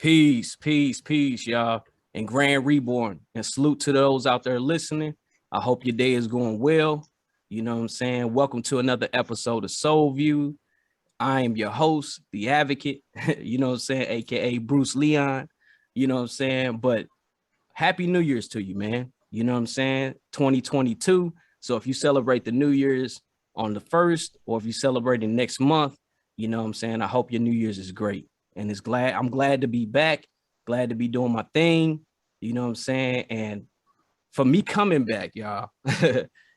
Peace, y'all. And Grand Reborn. And salute to those out there listening. I hope your day is going well. You know what I'm saying? Welcome to another episode of Soulviews. I am your host, the advocate, you know what I'm saying, aka Bruce Leon. You know what I'm saying? But happy New Year's to you, man. You know what I'm saying? 2022. So if you celebrate the New Year's on the 1st, or if you celebrate it next month, you know what I'm saying? I hope your New Year's is great. And I'm glad to be back, glad to be doing my thing. You know what I'm saying? And for me coming back, y'all,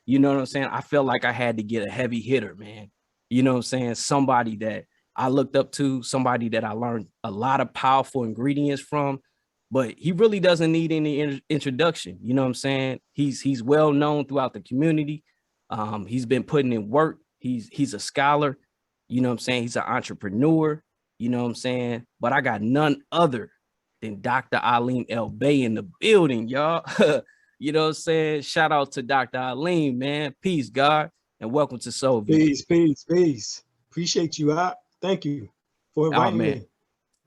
you know what I'm saying? I felt like I had to get a heavy hitter, man. You know what I'm saying? Somebody that I looked up to, somebody that I learned a lot of powerful ingredients from, but he really doesn't need any introduction. You know what I'm saying? He's well known throughout the community. He's been putting in work. He's a scholar. You know what I'm saying? He's an entrepreneur. You know what I'm saying? But I got none other than Dr. Alim El Bey in the building, y'all. You know what I'm saying? Shout out to Dr. Alim, man. Peace, God, and welcome to Soulviews. Peace. Appreciate you. Thank you for inviting me.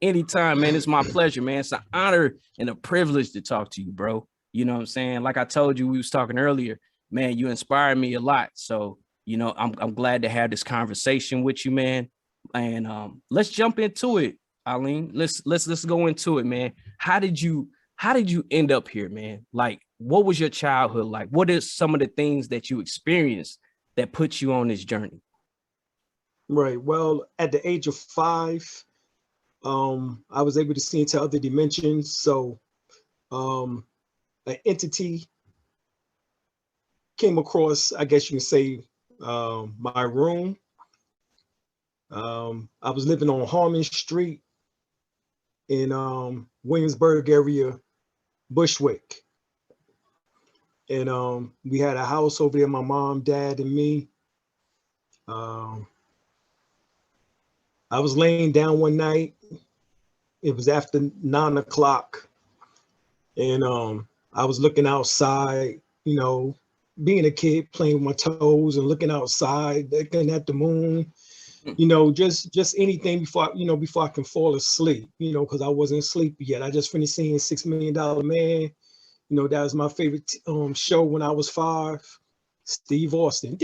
Anytime, man. It's my pleasure, man. It's an honor and a privilege to talk to you, bro. You know what I'm saying? Like I told you, we was talking earlier, man, you inspired me a lot. So, you know, I'm glad to have this conversation with you, man. And let's jump into it, Alim. Let's go into it, man. How did you end up here, man? Like, what was your childhood like? What are some of the things that you experienced that put you on this journey? Right. Well, at the age of 5, I was able to see into other dimensions. So an entity came across, I guess you can say, my room. I was living on Harmon Street in Williamsburg area, Bushwick. And we had a house over there, my mom, dad, and me. I was laying down one night. It was after 9 o'clock. And I was looking outside, you know, being a kid, playing with my toes and looking outside, looking at the moon, you know, just anything before I can fall asleep, you know, because I wasn't sleepy yet. I just finished seeing $6 Million Man. You know, that was my favorite show when I was 5. Steve Austin.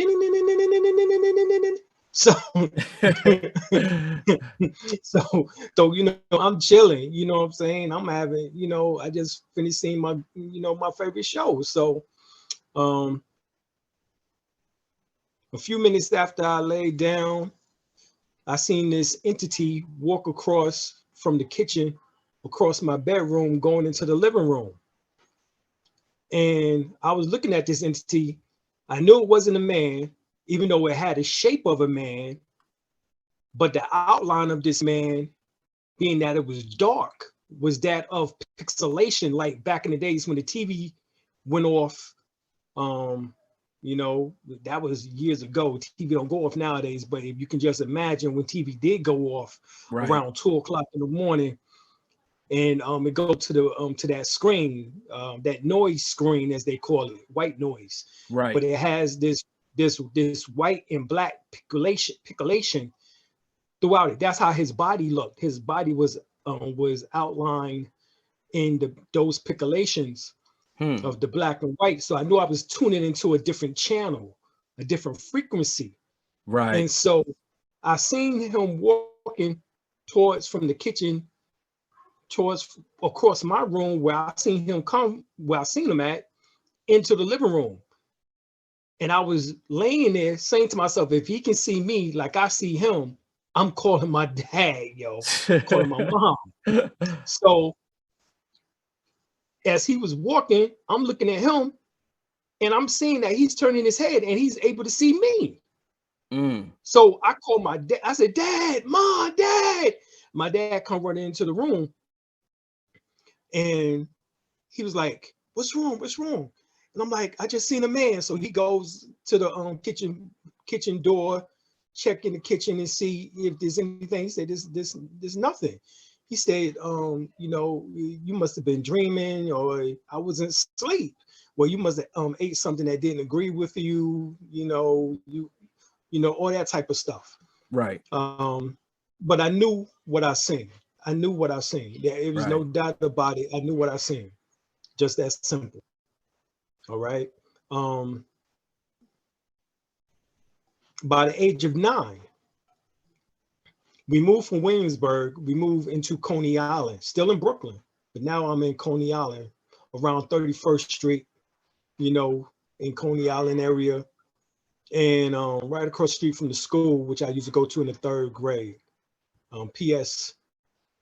So, so you know, I'm chilling. You know what I'm saying? I'm having, you know, I just finished seeing my favorite show. So, a few minutes after I laid down, I seen this entity walk across from the kitchen, across my bedroom, going into the living room. And I was looking at this entity. I knew it wasn't a man, even though it had a shape of a man, but the outline of this man, being that it was dark, was that of pixelation, like back in the days when the TV went off. You know, that was years ago. TV don't go off nowadays, but if you can just imagine when TV did go off around 2 o'clock in the morning, and it go to that screen, that noise screen, as they call it, white noise. Right. But it has this white and black pixelation throughout it. That's how his body looked. His body was outlined in those pixelations of the black and white. So I knew I was tuning into a different channel, a different frequency. Right. And so I seen him walking from the kitchen towards across my room, where I seen him at, into the living room. And I was laying there saying to myself, if he can see me like I see him, I'm calling my dad, calling my mom. So as he was walking, I'm looking at him and I'm seeing that he's turning his head and he's able to see me. So I called my dad. I said, Dad, Mom, Dad. My dad come running into the room. And he was like, what's wrong? And I'm like, I just seen a man. So he goes to the kitchen door, check in the kitchen and see if there's anything. He said, there's nothing. He said, you know, you must have been dreaming, or I wasn't asleep. Well, you must have ate something that didn't agree with you, you know, all that type of stuff. Right. But I knew what I seen. I knew what I seen. There was no doubt about it. I knew what I seen. Just that simple. All right. By the age of 9, we moved from Williamsburg. We moved into Coney Island, still in Brooklyn, but now I'm in Coney Island, around 31st Street, you know, in Coney Island area, and right across the street from the school, which I used to go to in the 3rd grade. P.S.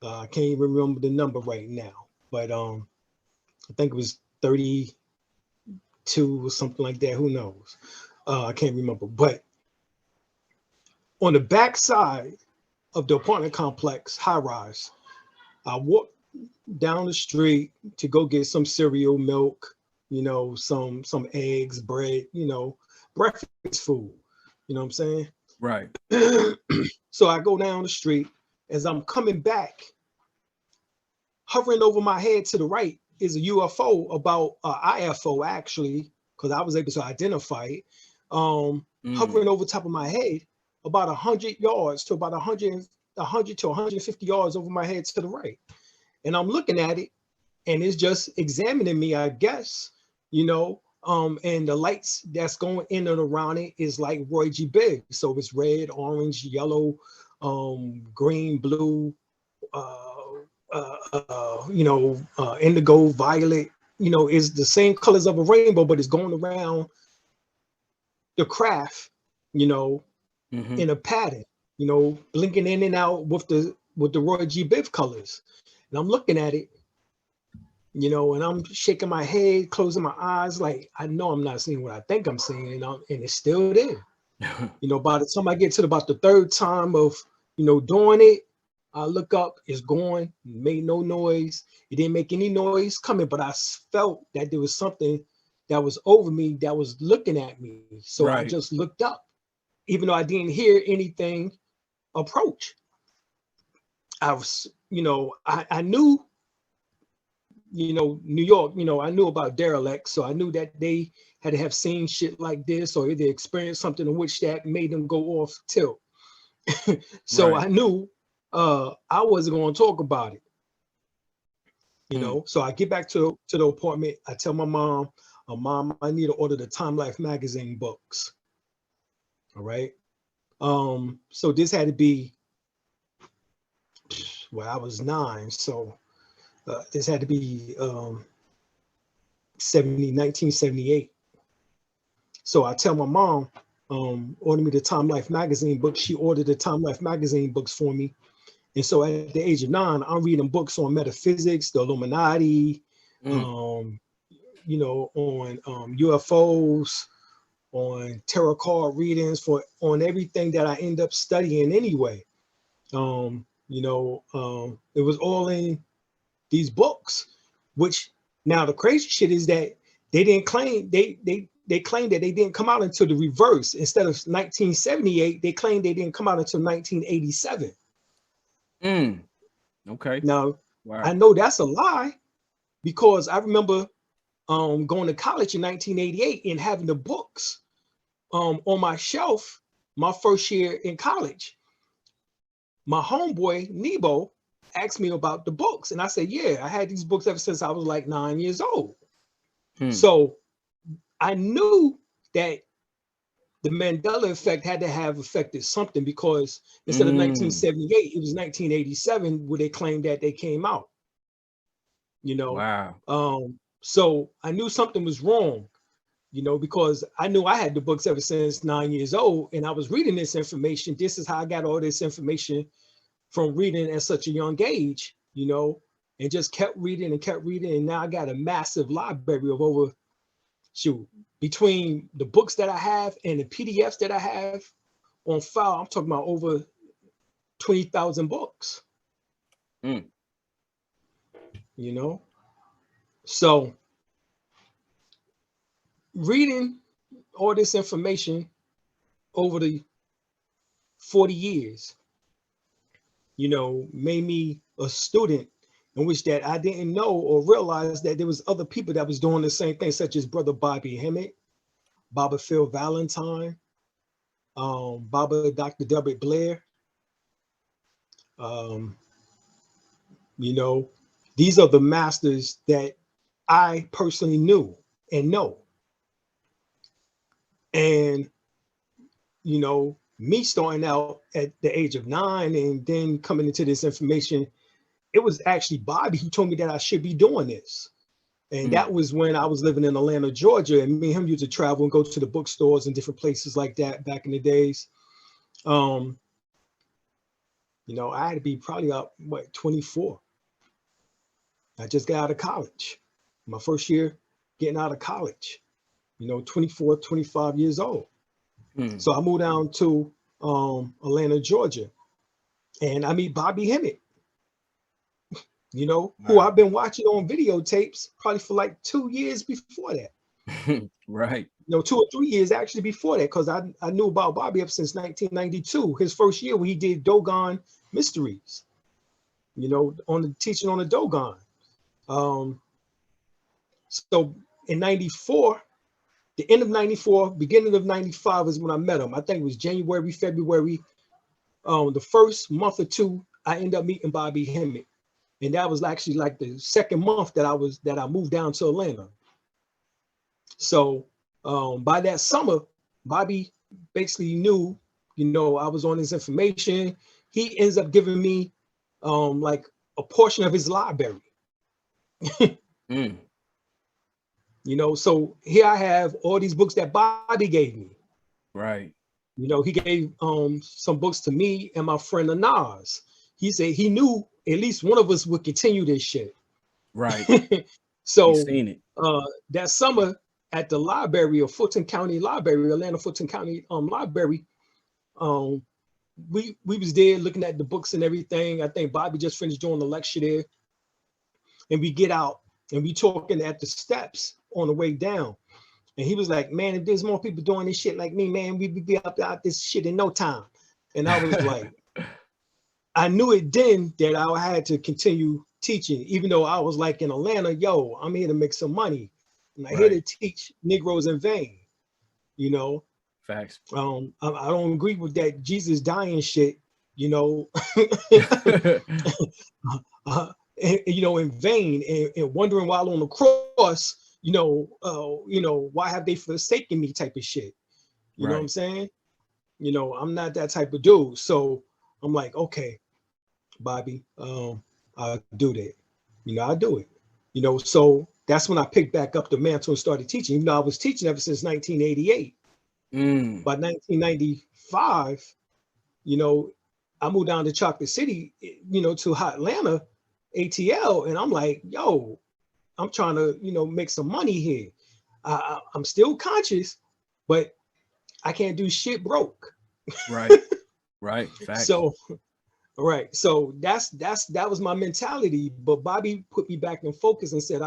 I can't even remember the number right now, but I think it was 32 or something like that. Who knows? I can't remember. But on the back side of the apartment complex, high rise, I walked down the street to go get some cereal, milk, you know, some eggs, bread, you know, breakfast food. You know what I'm saying? Right. So I go down the street. As I'm coming back, hovering over my head to the right is a UFO, about IFO actually, because I was able to identify it. Hovering over top of my head, about 100 yards to about 100 to 150 yards over my head to the right. And I'm looking at it, and it's just examining me, I guess, you know. And the lights that's going in and around it is like Roy G. Biv. So it's red, orange, yellow, green, blue, indigo, violet, you know, is the same colors of a rainbow, but it's going around the craft, you know, in a pattern, you know, blinking in and out with the Roy G. Biv colors. And I'm looking at it, you know, and I'm shaking my head, closing my eyes, like I know I'm not seeing what I think I'm seeing, and it's still there. You know, by the time I get to about the 3rd time of, you know, doing it, I look up, it's gone, made no noise. It didn't make any noise coming, but I felt that there was something that was over me that was looking at me. So I just looked up, even though I didn't hear anything approach. I was, you know, I knew, you know, New York, you know, I knew about derelict, so I knew that they had to have seen shit like this, or they experienced something in which that made them go off tilt. So I knew I wasn't going to talk about it, you know. So I get back to the apartment. I tell my mom, Mom, I need to order the Time Life magazine books. All right. So this had to be, well, I was 9, so this had to be 1978. So I tell my mom, order me the Time Life magazine books. She ordered the Time Life magazine books for me. And so at the age of 9, I'm reading books on metaphysics, the Illuminati, you know, on UFOs, on tarot card readings, on everything that I end up studying anyway. You know, it was all in these books, which now the crazy shit is that they didn't claim, they claimed that they didn't come out until the reverse. Instead of 1978, they claimed they didn't come out until 1987. Okay. Now, I know that's a lie, because I remember going to college in 1988 and having the books on my shelf my first year in college. My homeboy, Nebo, asked me about the books. And I said, yeah, I had these books ever since I was like 9 years old. So I knew that the Mandela effect had to have affected something, because instead of 1978, it was 1987 where they claimed that they came out. You know, wow. So I knew something was wrong, you know, because I knew I had the books ever since 9 years old, and I was reading this information. This is how I got all this information, from reading at such a young age, you know, and just kept reading and kept reading. And now I got a massive library of over, between the books that I have and the PDFs that I have on file, I'm talking about over 20,000 books. You know, so reading all this information over the 40 years, you know, made me a student in which that I didn't know or realize that there was other people that was doing the same thing, such as Brother Bobby Hemmett, Baba Phil Valentine, Baba Dr. Delbert Blair, You know, these are the masters that I personally knew and know. And, you know, me starting out at the age of 9 and then coming into this information, it was actually Bobby who told me that I should be doing this. And that was when I was living in Atlanta, Georgia, and me and him used to travel and go to the bookstores and different places like that back in the days. You know, I had to be probably up, 24. I just got out of college. My first year getting out of college, you know, 24, 25 years old. So I moved down to Atlanta, Georgia, and I meet Bobby Hemmett, you know, who I've been watching on videotapes probably for like 2 years before that. Right. You know, 2 or 3 years actually before that, because I knew about Bobby up since 1992, his first year when he did Dogon Mysteries, you know, on the teaching on the Dogon. So in 94, the end of 94, beginning of 95 is when I met him. I think it was January, February. The first month or two, I ended up meeting Bobby Hemmett. And that was actually like the second month that I moved down to Atlanta. So by that summer, Bobby basically knew, you know, I was on his information. He ends up giving me like a portion of his library. You know, so here I have all these books that Bobby gave me. Right. You know, he gave some books to me and my friend Anaz. He said he knew at least one of us would continue this shit. Right. So you seen it. That summer at the library of Fulton County Library, Atlanta Fulton County Library, we was there looking at the books and everything. I think Bobby just finished doing the lecture there. And we get out and we talking at the steps on the way down. And he was like, man, if there's more people doing this shit like me, man, we'd be up out this shit in no time. And I was like, I knew it then that I had to continue teaching, even though I was like in Atlanta, yo, I'm here to make some money. I'm here to teach Negroes in vain, you know. Facts. I don't agree with that Jesus dying shit, you know. You know, in vain, and wondering while on the cross, you know, why have they forsaken me type of shit. You know what I'm saying? You know, I'm not that type of dude. So I'm like, okay, Bobby, I'll do that. You know, I'll do it. You know, so that's when I picked back up the mantle and started teaching. Even though I was teaching ever since 1988. By 1995, you know, I moved down to Chocolate City, you know, to Atlanta, ATL, and I'm like, yo, I'm trying to, you know, make some money here. I'm still conscious, but I can't do shit broke. Right. Facts. So, right. So that was my mentality. But Bobby put me back in focus and said,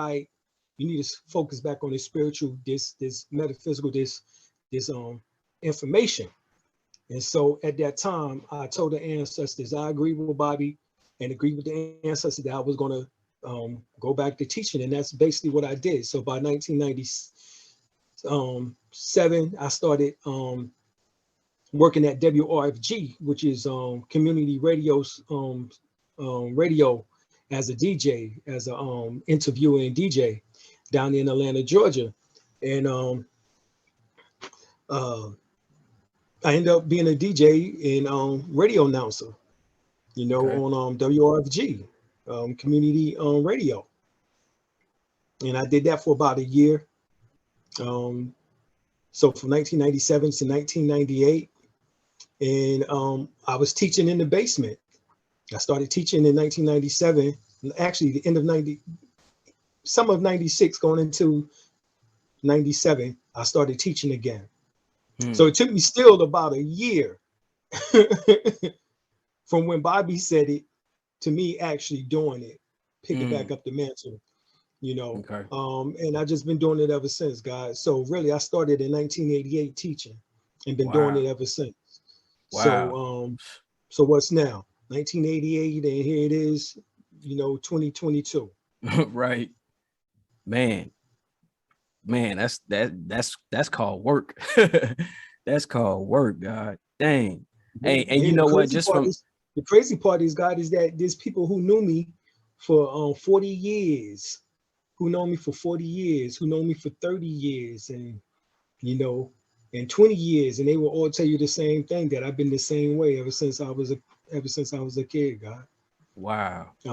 you need to focus back on this spiritual, this metaphysical, this information. And so at that time, I told the ancestors, I agree with Bobby and agreed with the ancestors that I was going to go back to teaching. And that's basically what I did. So by 1997, I started working at WRFG, which is community radio's radio as a DJ, as a interviewer and DJ down in Atlanta, Georgia. And I ended up being a DJ and radio announcer, you know, on WRFG, community radio. And I did that for about a year. So from 1997 to 1998. And I was teaching in the basement. I started teaching in 1997, actually the end of summer of 96 going into 97, I started teaching again. So it took me still about a year from when Bobby said it to me actually doing it, picking back up the mantle, you know. And I've just been doing it ever since, guys. So really, I started in 1988 teaching and been doing it ever since. So what's now? 1988, and here it is, you know, 2022. Right. Man, that's called work. That's called work, God. Dang. Hey, and you know what? Just from the crazy part is, God, is that there's people who knew me for 40 years, who know me for 40 years, who know me for 30 years, and and 20 years, and they will all tell you the same thing, that I've been the same way ever since I was a kid, God. Wow. I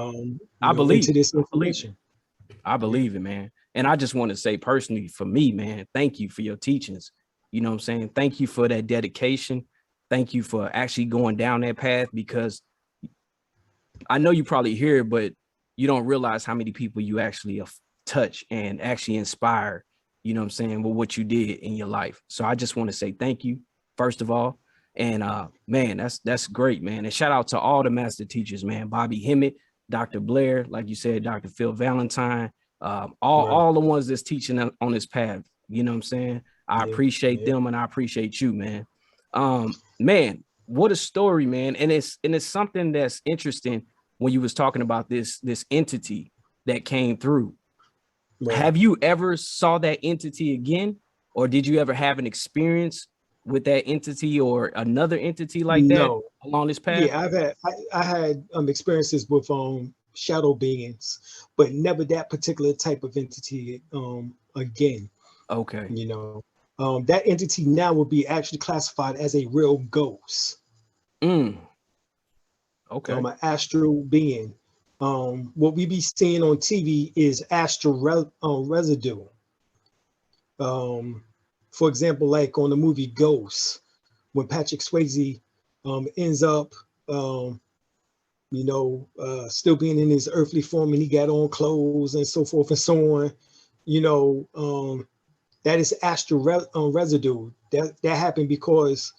Into believe. this I believe it. information. I Yeah. believe it, man. And I just want to say personally, for me, man, thank you for your teachings. You know what I'm saying? Thank you for that dedication. Thank you for actually going down that path, because I know you probably hear it, but you don't realize how many people you actually touch and actually inspire, you know what I'm saying, with what you did in your life. So I just want to say thank you, first of all. And man, that's great, man. And shout out to all the master teachers, man. Bobby Hemmett, Dr. Blair, like you said, Dr. Phil Valentine, Right. all the ones that's teaching on this path. You know what I'm saying? I Yeah. appreciate Yeah. them, and I appreciate you, man. Man, what a story, man. And it's something that's interesting when you was talking about this entity that came through. Right. Have you ever saw that entity again, or did you ever have an experience with that entity or another entity like that No. along this path? Yeah, I had experiences with shadow beings, but never that particular type of entity again. Okay. That entity now would be actually classified as a real ghost, Okay. an astral being. What we be seeing on TV is astral residue. For example, like on the movie Ghost, when Patrick Swayze ends up, still being in his earthly form, and he got on clothes and so forth and so on. You know, that is astral residue. That happened because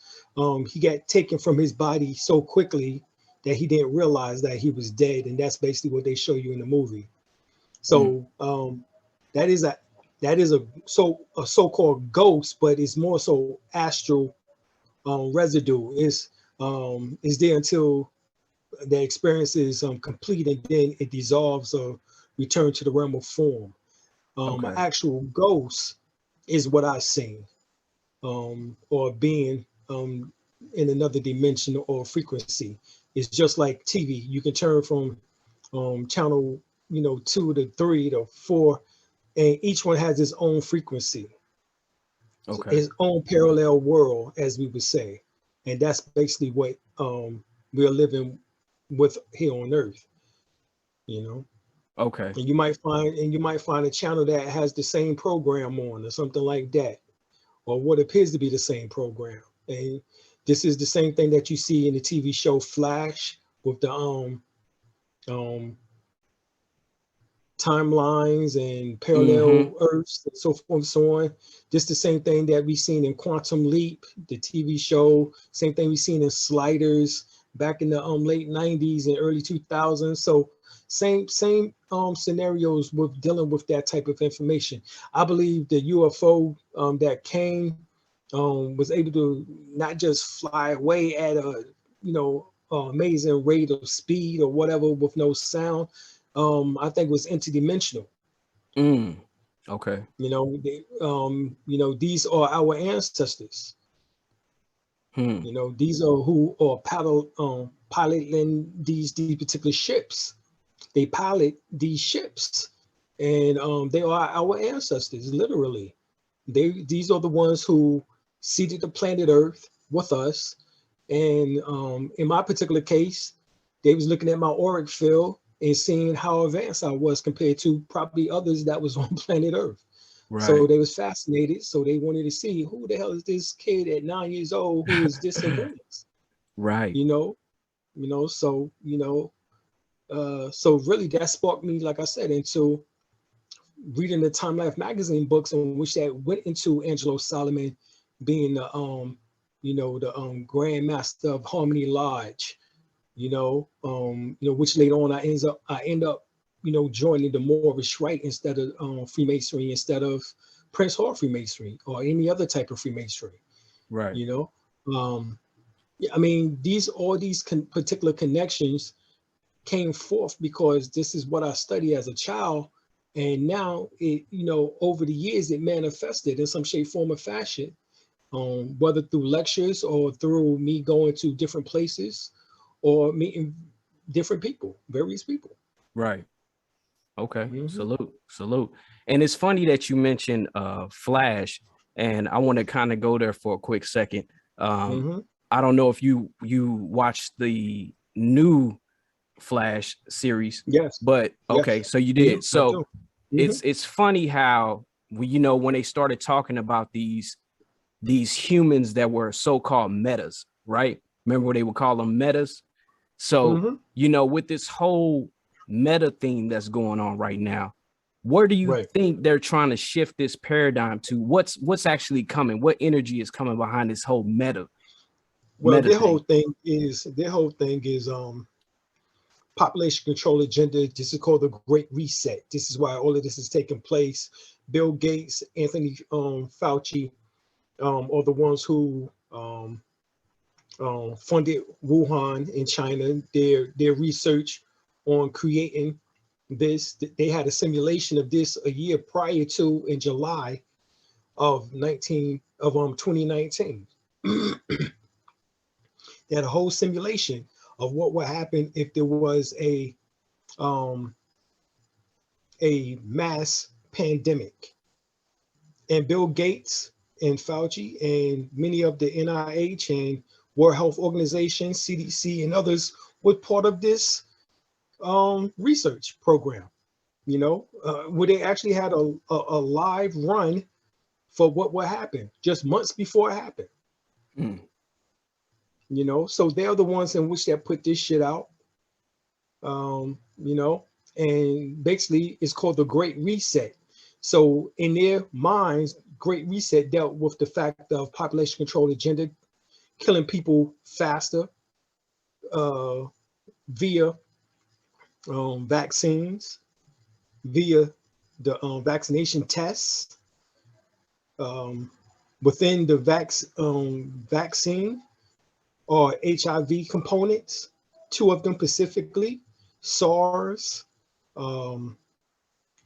he got taken from his body so quickly that he didn't realize that he was dead, and that's basically what they show you in the movie. So that is a so-called ghost, but it's more so astral residue. Is there until the experience is complete, and then it dissolves or return to the realm of form. An Okay. actual ghost is what I've seen, or being in another dimension or frequency. It's just like TV. You can turn from channel 2 to 3 to 4, and each one has its own frequency, Okay. its own parallel world, as we would say. And that's basically what we're living with here on Earth. you know Okay. and you might find a channel that has the same program on, or something like that, or what appears to be the same program. And this is the same thing that you see in the TV show Flash, with the um timelines and Mm-hmm. parallel Earths and so forth and so on. Just the same thing that we've seen in Quantum Leap, the TV show. Same thing we've seen in Sliders back in the late 90s and early 2000s. So same scenarios with dealing with that type of information. I believe the UFO that came was able to not just fly away at a amazing rate of speed or whatever with no sound. I think it was interdimensional. Okay. These are our ancestors. Hmm. These are who are piloting these particular ships. They pilot these ships, and they are our ancestors, literally. These are the ones who seeded the planet Earth with us. And in my particular case, they was looking at my auric field and seeing how advanced I was compared to probably others that was on planet Earth. So Right. they was fascinated. So they wanted to see, who the hell is this kid at 9 years old who is this advanced? Right. You know, so really that sparked me, like I said, into reading the Time Life magazine books, in which that went into Angelo Solomon being the Grand Master of Harmony Lodge. Which later on I end up joining the Moorish Rite instead of Freemasonry, instead of Prince Hall Freemasonry or any other type of Freemasonry. Right. You know, yeah, I mean, all these particular connections came forth because this is what I studied as a child, and now over the years it manifested in some shape, form, or fashion, whether through lectures or through me going to different places or meeting different people, various people. Right. Okay. Salute. And it's funny that you mentioned Flash, and I want to kind of go there for a quick second. I don't know if you watched the new Flash series. Yes. But okay, Yes. so you did. I So do. it's funny how when they started talking about these humans that were so-called metas, right? Remember what they would call them, metas? So, with this whole meta thing that's going on right now, where do you Right. think they're trying to shift this paradigm to? What's actually coming? What energy is coming behind this whole meta Well, their thing? whole thing is population control agenda. This is called the Great Reset. This is why all of this is taking place. Bill Gates, Anthony Fauci, are the ones who funded Wuhan in China. Their research on creating this. They had a simulation of this a year prior to, in July of 2019. They had a whole simulation of what would happen if there was a mass pandemic. And Bill Gates and Fauci and many of the NIH and World Health Organization, CDC, and others were part of this research program, where they actually had a live run for what would happen just months before it happened. So they're the ones in which that put this shit out, and basically it's called the Great Reset. So in their minds, Great Reset dealt with the fact of population control agenda, killing people faster via vaccines, via the vaccination tests. Within the vaccine or HIV components, two of them specifically, SARS, and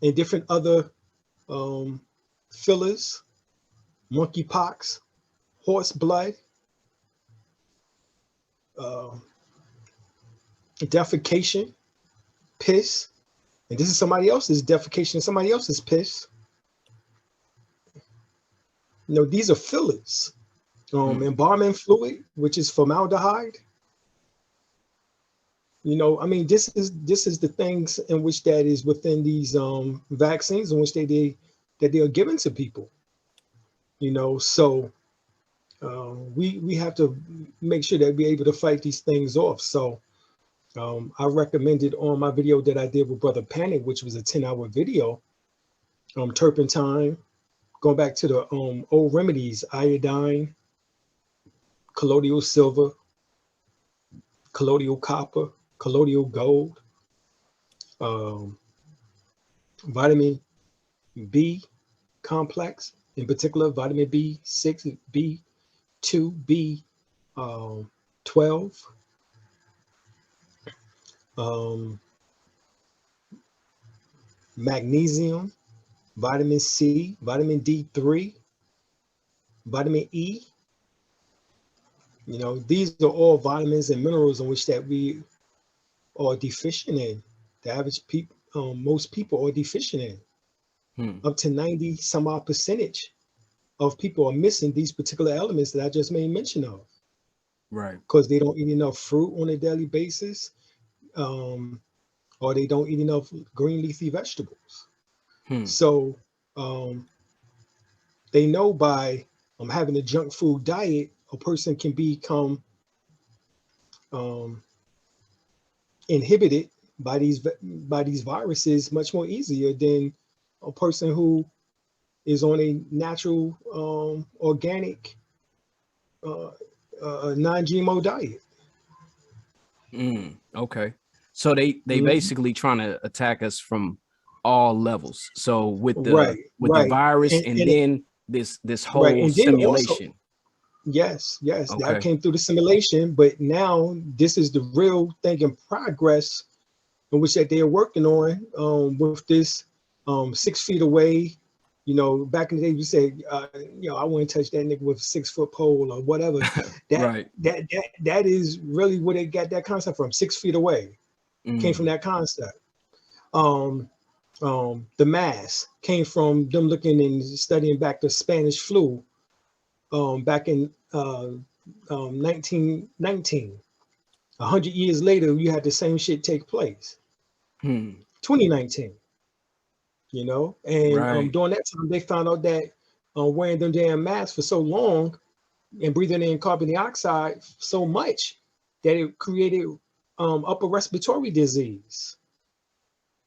different other fillers, monkeypox, horse blood, defecation, piss, and this is somebody else's defecation, somebody else's piss. These are fillers. Embalming fluid, which is formaldehyde. This is the things in which that is within these vaccines in which they are given to people. So we have to make sure that we're able to fight these things off. So I recommended on my video that I did with Brother Panic, which was a 10-hour video, turpentine, going back to the old remedies, iodine, colloidal silver, colloidal copper, colloidal gold, vitamin B complex, in particular vitamin B6, B2, B12, magnesium, vitamin C, vitamin D3, vitamin E. These are all vitamins and minerals in which that we are deficient in. The average people, most people are deficient in. Up to 90 some odd percentage of people are missing these particular elements that I just made mention of. Right. Because they don't eat enough fruit on a daily basis, or they don't eat enough green leafy vegetables. So they know by having a junk food diet, a person can become inhibited by these viruses much more easier than a person who is on a natural, organic, non-GMO diet. Okay. So they basically trying to attack us from all levels. So with the virus and then this whole simulation. Also, yes, Okay. that came through the simulation, but now this is the real thing in progress in which that they are working on with this 6 feet away. Back in the day, we said, I wouldn't touch that nigga with a 6-foot pole or whatever. That is really where they got that concept from. 6 feet away came from that concept. The mass came from them looking and studying back the Spanish flu back in 1919. 100 years later, you had the same shit take place. 2019, you know, and Right. during that time, they found out that wearing them damn masks for so long and breathing in carbon dioxide so much that it created upper respiratory disease.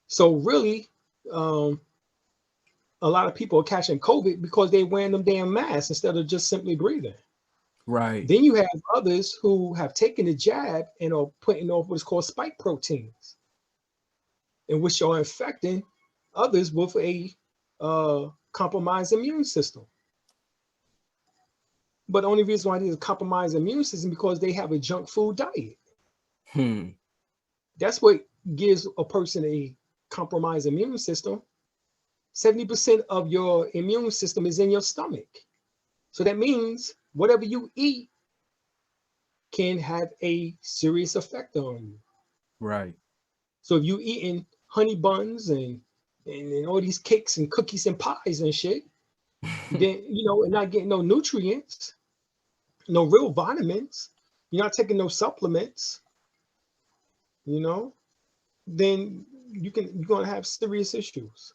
So really, um, a lot of people are catching COVID because they wearing them damn masks instead of just simply breathing. Right. Then you have others who have taken the jab and are putting off what is called spike proteins, in which are infecting others with a compromised immune system. But the only reason why there's a compromised immune system is because they have a junk food diet. Hmm. That's what gives a person a compromised immune system. 70% of your immune system is in your stomach. So that means whatever you eat can have a serious effect on you. Right. So if you eating honey buns and all these cakes and cookies and pies and shit, then and not getting no nutrients, no real vitamins, you're not taking no supplements, you know, then you're gonna have serious issues.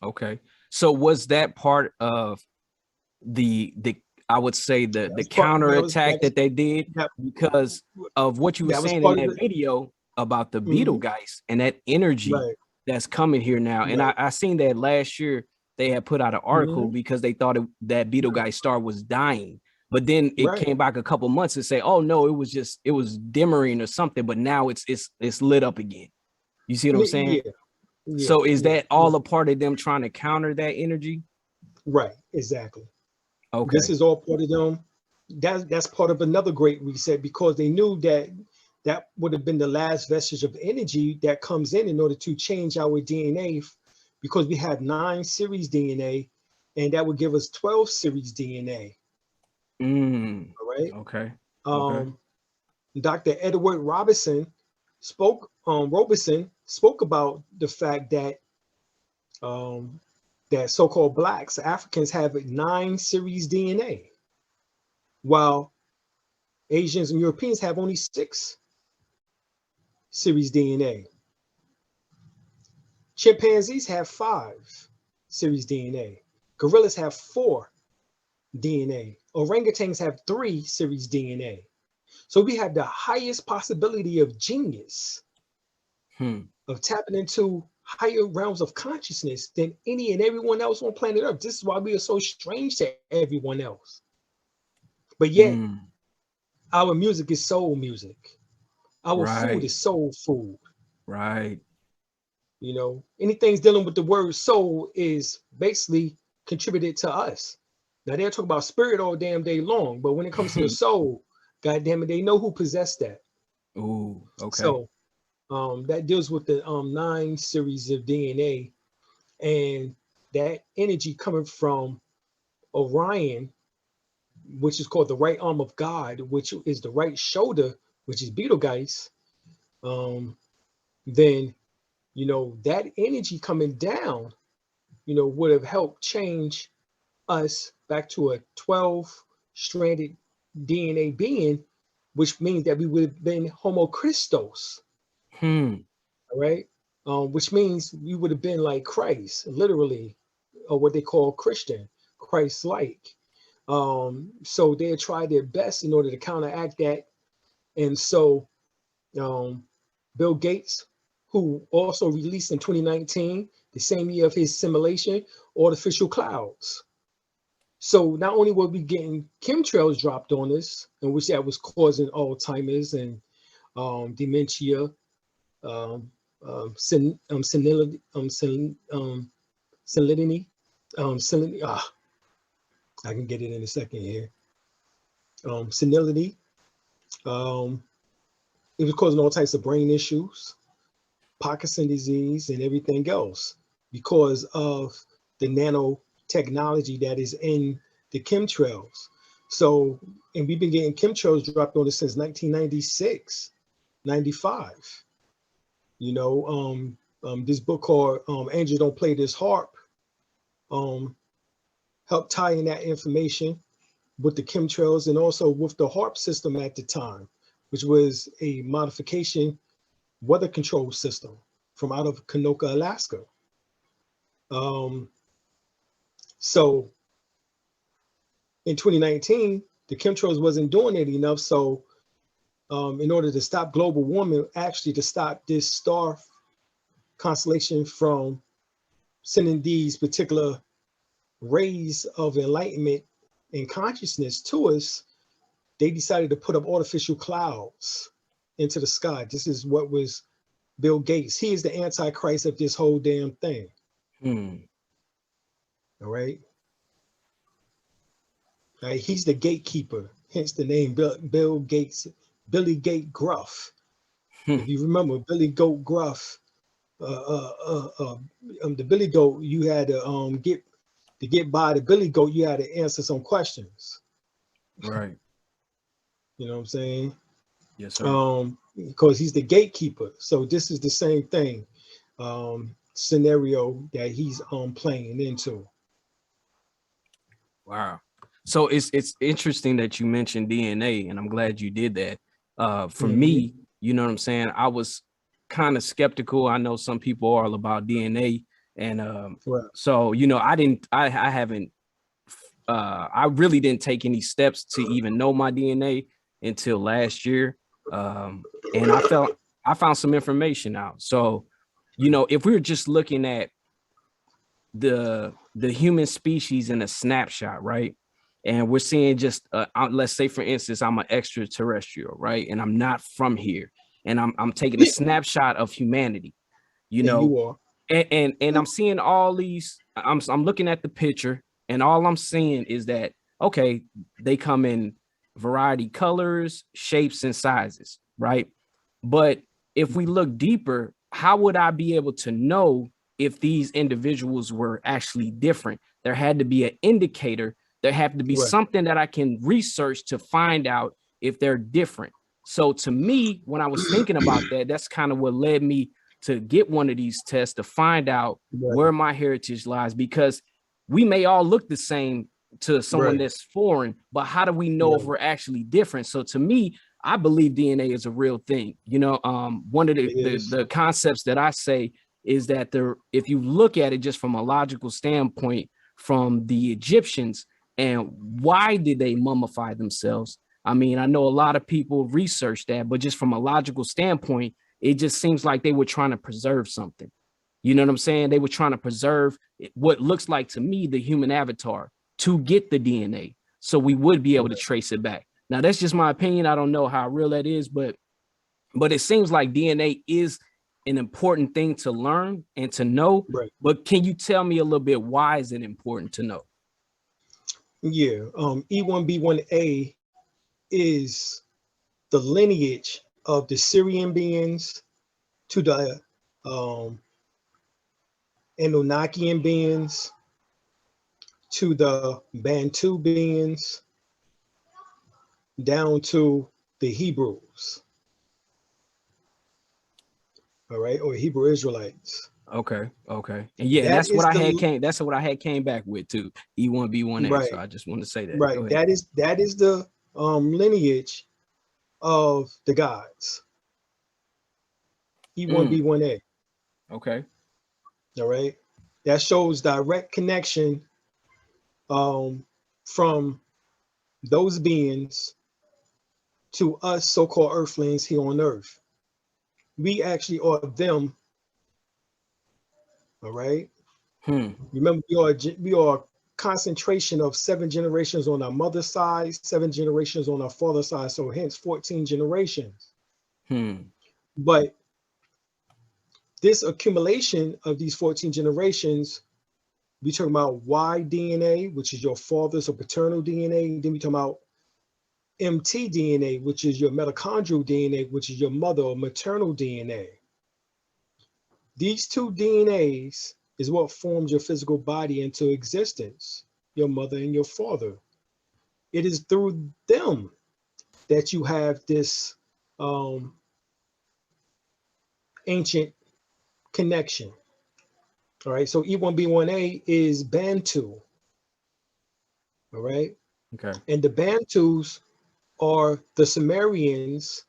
Okay. So was that part of the I would say the That's part counterattack that they did that, because of what you were that was saying in part of that it. video about the Mhm. Betelgeuse and that energy Right, that's coming here now. And right. I seen that last year they had put out an article Mhm. because they thought that Betelgeuse star was dying. But then it Right. came back a couple months and say, oh no, it was dimmering or something, but now it's lit up again. You see what I'm saying? Yeah, yeah, So is yeah, that yeah. all a part of them trying to counter that energy? Right, exactly. This Okay. is all part of them. That's part of another great reset because they knew that that would have been the last vestige of energy that comes in order to change our DNA because we have 9 series DNA and that would give us 12 series DNA. All right. Okay. Okay. Um, Dr. Edward Robertson spoke about the fact um, that so-called blacks, Africans have 9 series DNA, while Asians and Europeans have only 6 series DNA. Chimpanzees have 5 series DNA. Gorillas have 4 DNA. Orangutans have 3 series DNA. So we have the highest possibility of genius, of tapping into higher realms of consciousness than any and everyone else on planet Earth. This is why we are so strange to everyone else. But yet, our music is soul music. Our food Right. is soul food. Right. Anything's dealing with the word soul is basically contributed to us. Now they'll talk about spirit all damn day long, but when it comes to the soul, god damn it, they know who possessed that. Ooh, okay. So that deals with the 9 series of DNA and that energy coming from Orion, which is called the right arm of God, which is the right shoulder, which is Betelgeuse. Then that energy coming down would have helped change us back to a 12 stranded DNA being, which means that we would have been Homo Christos, all right? Which means we would have been like Christ, literally, or what they call Christian, Christ-like. So they tried their best in order to counteract that. And so um, Bill Gates, who also released in 2019, the same year of his simulation, artificial clouds. So not only were we getting chemtrails dropped on us, in which that was causing Alzheimer's and dementia, senility, senility, I can get it in a second here. Senility. Um, it was causing all types of brain issues, Parkinson disease, and everything else because of the nanotechnology that is in the chemtrails. So, and we've been getting chemtrails dropped on us since 1996, 95. This book called Angel Don't Play This Harp helped tie in that information with the chemtrails and also with the HARP system at the time, which was a modification weather control system from out of Kanoka, Alaska. So in 2019, the chemtrails wasn't doing it enough. So in order to stop global warming, actually to stop this star constellation from sending these particular rays of enlightenment and consciousness to us, they decided to put up artificial clouds into the sky. This is what was Bill Gates. He is the antichrist of this whole damn thing. All right. Right. He's the gatekeeper, hence the name Bill Gates, Billy Gate Gruff. If you remember Billy Goat Gruff, the Billy Goat, you had to get by the Billy Goat, you had to answer some questions. Right. You know what I'm saying? Yes, sir. Because he's the gatekeeper. So this is the same thing, scenario that he's playing into. Wow. So it's interesting that you mentioned DNA, and I'm glad you did that. For me, you know what I'm saying, I was kind of skeptical. I know some people are about DNA, and Right. so you know, I really didn't take any steps to even know my DNA until last year. And I found some information out. So, you know, if we were just looking at the human species in a snapshot, right? And we're seeing just let's say, for instance, I'm an extraterrestrial, right? And I'm not from here, and I'm taking a snapshot of humanity, you know, you are. And I'm seeing all these. I'm looking at the picture, and all I'm seeing is that, okay, they come in variety colors, shapes, and sizes, right? But if we look deeper, how would I be able to know if these individuals were actually different? There had to be an indicator. There had to be something that I can research to find out if they're different. So to me, when I was thinking about that, that's kind of what led me to get one of these tests to find out where my heritage lies, because we may all look the same to someone that's foreign, but how do we know if we're actually different? So to me, I believe DNA is a real thing. You know, one of the concepts that I say is that if you look at it just from a logical standpoint, from the Egyptians, and why did they mummify themselves? I mean, I know a lot of people research that, but just from a logical standpoint, it just seems like they were trying to preserve something. You know what I'm saying? They were trying to preserve what looks like to me the human avatar to get the DNA, so we would be able to trace it back. Now, that's just my opinion. I don't know how real that is, but it seems like DNA is an important thing to learn and to know. But can you tell me a little bit, why is it important to know? Yeah, E1B1A is the lineage of the Syrian beings to the Anunnakian beings to the Bantu beings down to the Hebrews. All right, or Hebrew Israelites. Okay. And yeah, and that's what I had came back with too. E1B1A. So I just want to say that. Right. That is the lineage of the gods. E1B1A. Okay. All right. That shows direct connection from those beings to us so-called earthlings here on earth. We actually are them. All right. Remember, we are concentration of 7 generations on our mother's side, 7 generations on our father's side, so hence 14 generations. But this accumulation of these 14 generations, we talk about Y DNA, which is your father's or paternal DNA. Then we talk about mtDNA, which is your mitochondrial DNA, which is your mother or maternal DNA. These 2 DNAs is what forms your physical body into existence, your mother and your father. It is through them that you have this ancient connection. All right, so E1B1A is Bantu. All right, Okay. and the Bantus are the Sumerians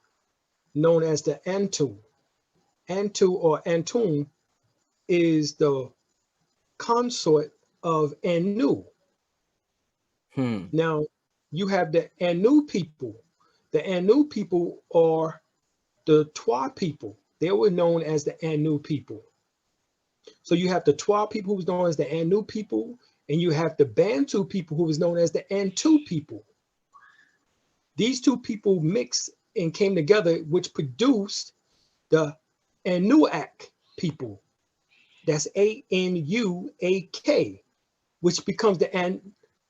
known as the Antu. Antu or Antun is the consort of Anu. Now, you have the Anu people. The Anu people are the Twa people. They were known as the Anu people. So you have the Twa people who was known as the Anu people, and you have the Bantu people who was known as the Antu people. These two people mixed and came together, which produced the Anuak people. That's Anuak, which becomes the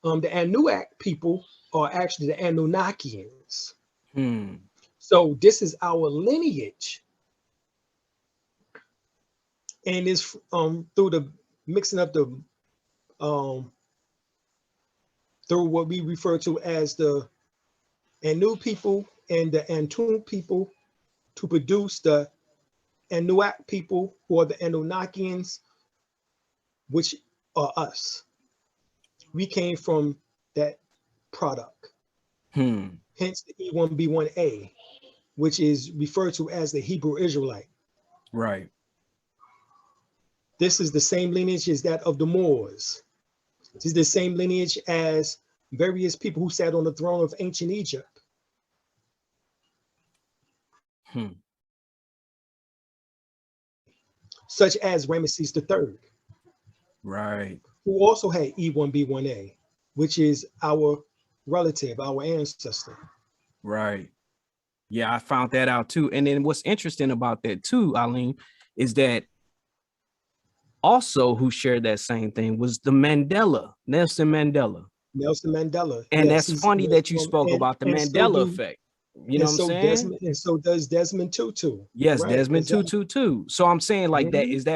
Anuak people are actually the Anunnakians. So this is our lineage, and it's through the mixing up the through what we refer to as the Anu people and the Antun people to produce the Anuak people, who are the Anunnakians, which are us. We came from that product. Hence the E1B1A, which is referred to as the Hebrew Israelite. Right. This is the same lineage as that of the Moors. This is the same lineage as various people who sat on the throne of ancient Egypt. Such as Ramesses III. Right. Who also had E1B1A, which is our relative, our ancestor. Right. Yeah, I found that out too. And then what's interesting about that too, Alim, is that also who shared that same thing was the Nelson Mandela. Nelson Mandela. And Yes, that's funny that you spoke about the Mandela effect. You know what I'm saying? And so does Desmond Tutu. Yes, Right, Desmond exactly. Tutu too. So I'm saying like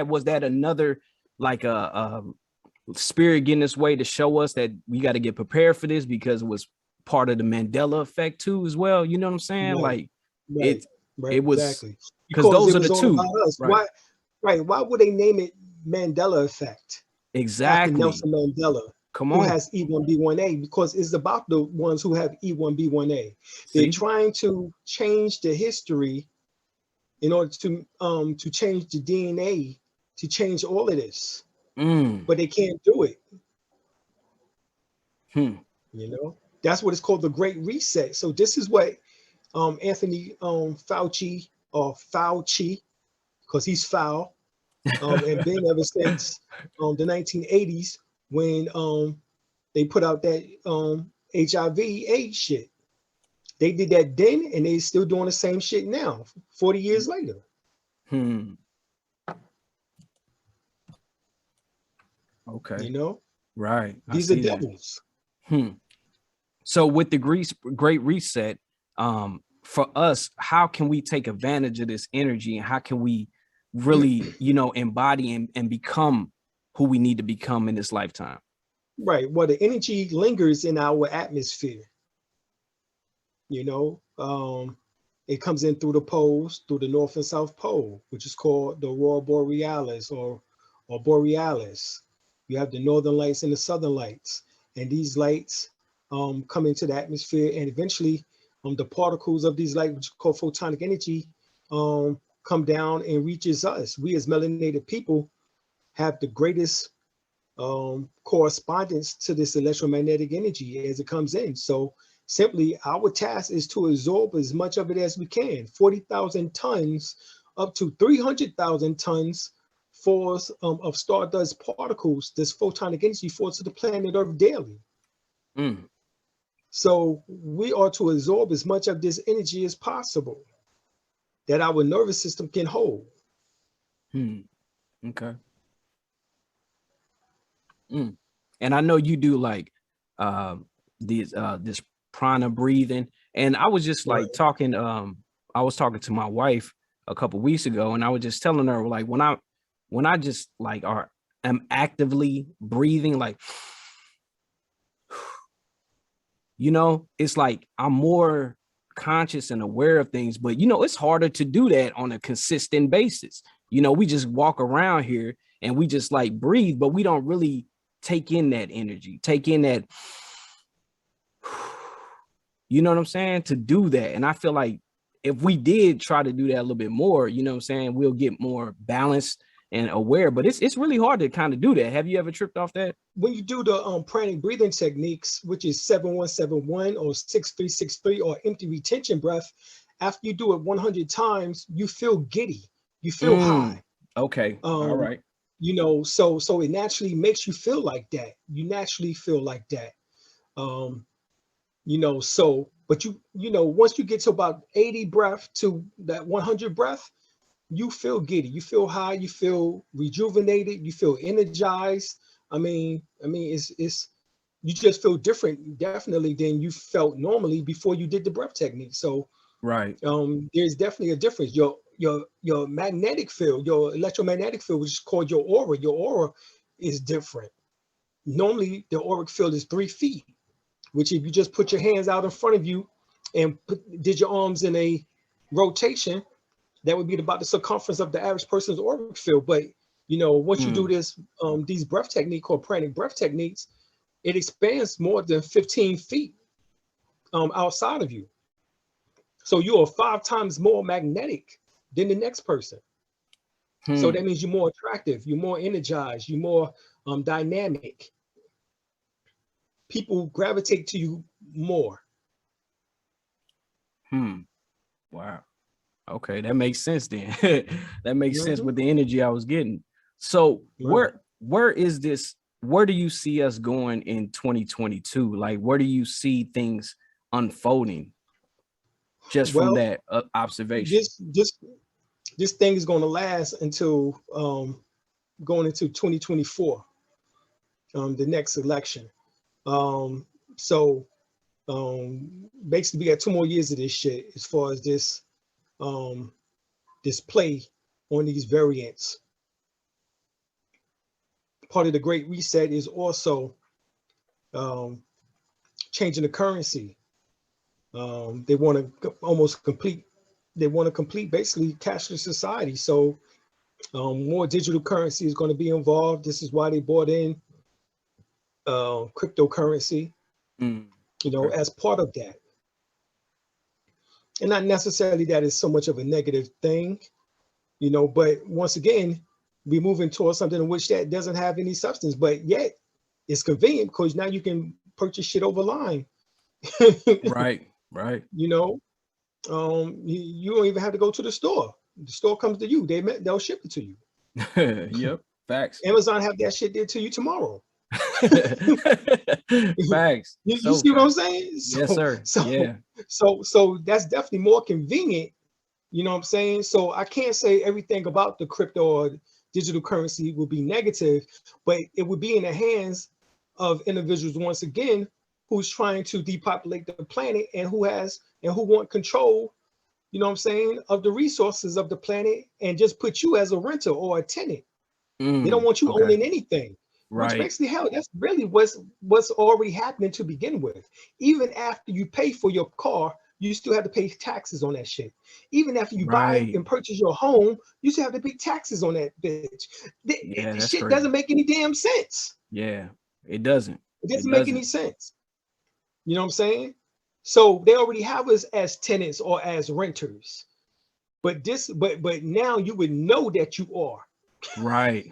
was that another like a spirit getting its way to show us that we got to get prepared for this because it was part of the Mandela effect too as well. You know what I'm saying? Right, Like it was exactly. because those it are the was all two. about us. Right. Why would they name it Mandela effect? Exactly. After Nelson Mandela. Come who on. has E1B1A, because it's about the ones who have E1B1A. See? They're trying to change the history in order to change the DNA, to change all of this. But they can't do it. You know, that's what it's called, the Great Reset. So this is what Anthony Fauci, or Fauci, because he's foul, and been ever since the 1980s when they put out that HIV/AIDS shit. They did that then, and they still doing the same shit now, 40 years later. Okay. You know? Right. These are devils. So with the Great Reset, for us, how can we take advantage of this energy, and how can we really, embody and become who we need to become in this lifetime? Right. Well, the energy lingers in our atmosphere. You know, it comes in through the poles, through the North and South Pole, which is called the Aurora Borealis or Borealis. You have the Northern Lights and the Southern Lights, and these lights come into the atmosphere, and eventually the particles of these lights, which is called photonic energy, come down and reaches us. We as melanated people have the greatest correspondence to this electromagnetic energy as it comes in. So simply our task is to absorb as much of it as we can. 40,000 tons up to 300,000 tons falls of stardust particles, this photonic energy falls to the planet Earth daily. So we are to absorb as much of this energy as possible that our nervous system can hold. Okay. And I know you do like this prana breathing, and I was just like talking. I was talking to my wife a couple weeks ago, and I was just telling her like when I just like am actively breathing, like it's like I'm more conscious and aware of things, but it's harder to do that on a consistent basis. You know, we just walk around here and we just like breathe, but we don't really take in that energy, take in that, you know what I'm saying, to do that. And I feel like if we did try to do that a little bit more, you know what I'm saying, we'll get more balanced and aware. But it's really hard to kind of do that. Have you ever tripped off that? When you do the pranic breathing techniques, which is 7171 or 6363 or empty retention breath, after you do it 100 times, you feel giddy, you feel high. Okay. All right. You know, so it naturally makes you feel like that. You naturally feel like that. You know, so, but you know, once you get to about 80 breath to that 100 breath, you feel giddy, you feel high, you feel rejuvenated, you feel energized. I mean, it's you just feel different, definitely, than you felt normally before you did the breath technique. So right, there's definitely a difference. Your magnetic field, your electromagnetic field, which is called your aura is different. Normally the auric field is 3 feet, which if you just put your hands out in front of you and did your arms in a rotation, that would be about the circumference of the average person's auric field. But you know, once you do this, these breath technique or pranic breath techniques, it expands more than 15 feet outside of you. So you are 5 times more magnetic than the next person. So that means you're more attractive, you're more energized, you're more dynamic. People gravitate to you more. Wow. Okay, that makes sense then. That makes sense with the energy I was getting. So where is this? Where do you see us going in 2022? Like, where do you see things unfolding just from that observation? This thing is going to last until going into 2024, the next election. So basically, we got 2 more years of this shit as far as this this play on these variants. Part of the Great Reset is also changing the currency. They want to almost complete. They want to complete basically cashless society. So more digital currency is going to be involved. This is why they brought in cryptocurrency, you know, as part of that. And not necessarily that is so much of a negative thing, you know, but once again, we're moving towards something in which that doesn't have any substance, but yet it's convenient because now you can purchase shit over line. Right. You know, you don't even have to go to the store. The store comes to you. They'll ship it to you. Yep. Facts. Amazon have that shit there to you tomorrow. Facts. You see what I'm saying? Yes, sir. So that's definitely more convenient. You know what I'm saying? So I can't say everything about the crypto or digital currency will be negative, but it would be in the hands of individuals, once again, who's trying to depopulate the planet and who want control, you know what I'm saying, of the resources of the planet and just put you as a renter or a tenant. They don't want you owning anything. Right. Which makes me hell. That's really what's already happening to begin with. Even after you pay for your car, you still have to pay taxes on that shit. Even after you buy and purchase your home, you still have to pay taxes on that bitch. This shit doesn't make any damn sense. Yeah, it doesn't. It doesn't make any sense. You know what I'm saying? So they already have us as tenants or as renters. But now you would know that you are. Right.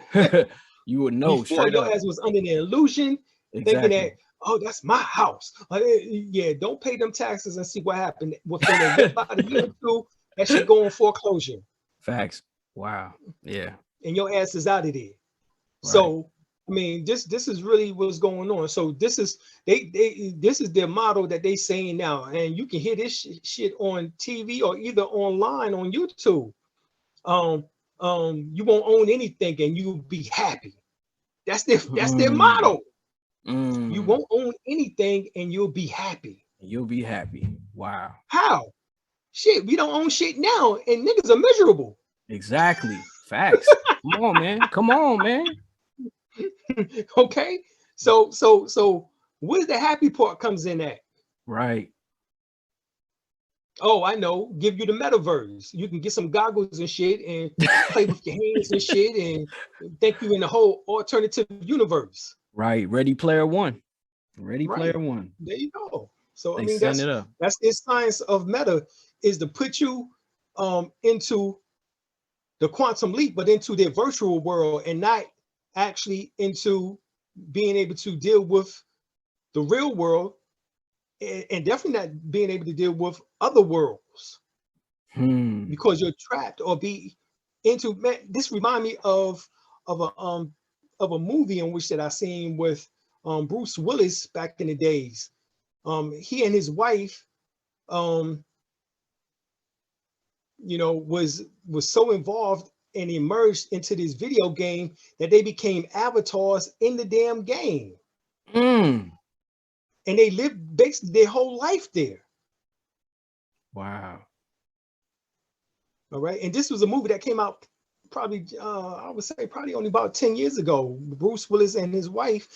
You would know. Before your ass was under the illusion, thinking that, oh, that's my house. Yeah, don't pay them taxes and see what happened. Within about a year or two, that shit go on foreclosure. Facts. Wow. Yeah. And your ass is out of there. Right. So I mean, this is really what's going on. So this is this is their model that they saying now, and you can hear this shit on TV or either online on YouTube. You won't own anything and you'll be happy. That's their motto. You won't own anything and you'll be happy. You'll be happy. Wow. How? Shit, we don't own shit now and niggas are miserable. Exactly. Facts. Come on, man. Come on, man. Okay. So where's the happy part comes in at? Right. Oh, I know. Give you the metaverse. You can get some goggles and shit and play with your hands and shit and think you in the whole alternative universe. Right. Ready Player One. Ready Right. Player One. There you go. So I They mean setting it up. that's the science of meta, is to put you into the quantum leap, but into their virtual world and not actually into being able to deal with the real world, and definitely not being able to deal with other worlds because you're trapped or be into. Man, this remind me of a movie in which that I seen with Bruce Willis back in the days. He and his wife, um, was so involved and immersed into this video game that they became avatars in the damn game, Mm. and they lived basically their whole life there. Wow. All right, and this was a movie that came out probably, I would say, probably only about 10 years ago. Bruce Willis and his wife.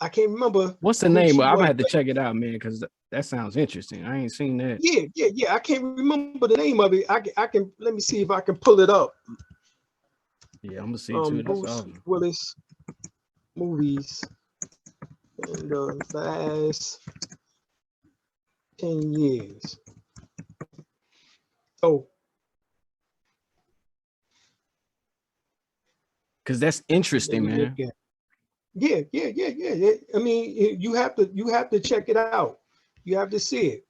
I can't remember What's the who name? she I'm gonna was. have to check it out, man, because that sounds interesting. I ain't seen that. Yeah. I can't remember the name of it. I can let me see if I can pull it up. Yeah, I'm gonna see too. That's Bruce awesome. Willis movies in the last 10 years. So Because that's let interesting, me look man. at. Yeah. I mean, you have to check it out. You have to see it.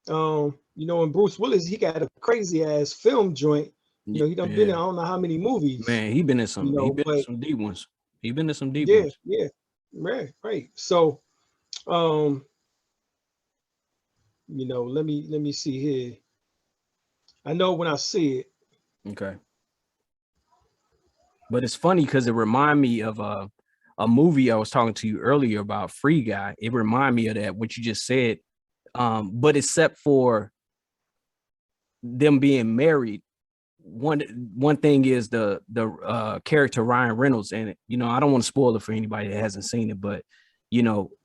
And Bruce Willis, he got a crazy ass film joint. He done been in Yeah, I don't know how many movies. man. He been in But some deep ones. He been in some deep yeah, ones. yeah, right. So, um, let me see here. I know when I see it. Okay. But it's funny because it remind me of a movie I was talking to you earlier about, Free Guy. It remind me of that, what you just said. But except for them being married, one thing is the character Ryan Reynolds, and I don't want to spoil it for anybody that hasn't seen it, but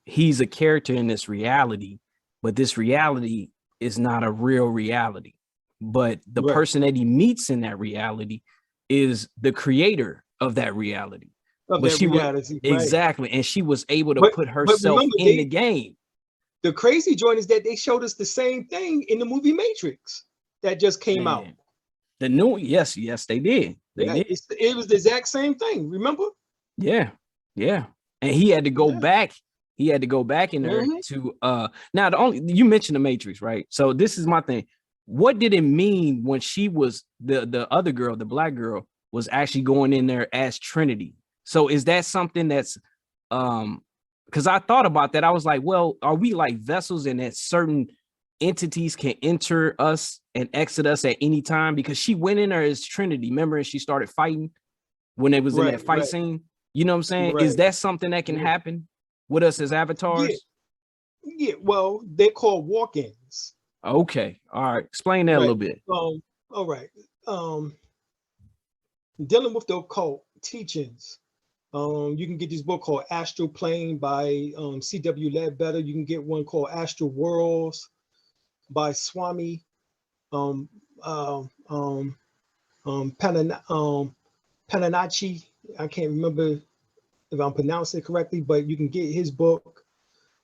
he's a character in this reality, but this reality is not a real reality. But the Right. person that he meets in that reality is the creator of that reality. Of But that she was reality, right? exactly, and she was able to But put but herself remember, in the game. the crazy joint is that they showed us the same thing in the movie Matrix that just came out. Man, the new yes, they did. They Yeah, did. it was the exact same thing. Remember? Yeah, yeah. And he had to go Yeah. back. He had to go back in there Mm-hmm. to now you mentioned the Matrix, right? So this is my thing. What did it mean when she was the other girl, the black girl, was actually going in there as Trinity? So is that something that's because I thought about that. I was like, well, are we like vessels and that certain entities can enter us and exit us at any time? Because she went in there as Trinity, remember, and she started fighting when they was in that fight Right. scene. You know what I'm saying? Is Right. that something that can Yeah. happen with us as Yeah. avatars? Yeah. Well, they're called walk-ins. Okay. All right. Explain that a Right. little bit. All right. Dealing with the occult teachings. You can get this book called Astral Plane by C.W. Ledbetter. You can get one called Astral Worlds by Swami um, Pananachi. I can't remember if I'm pronouncing it correctly, but you can get his book,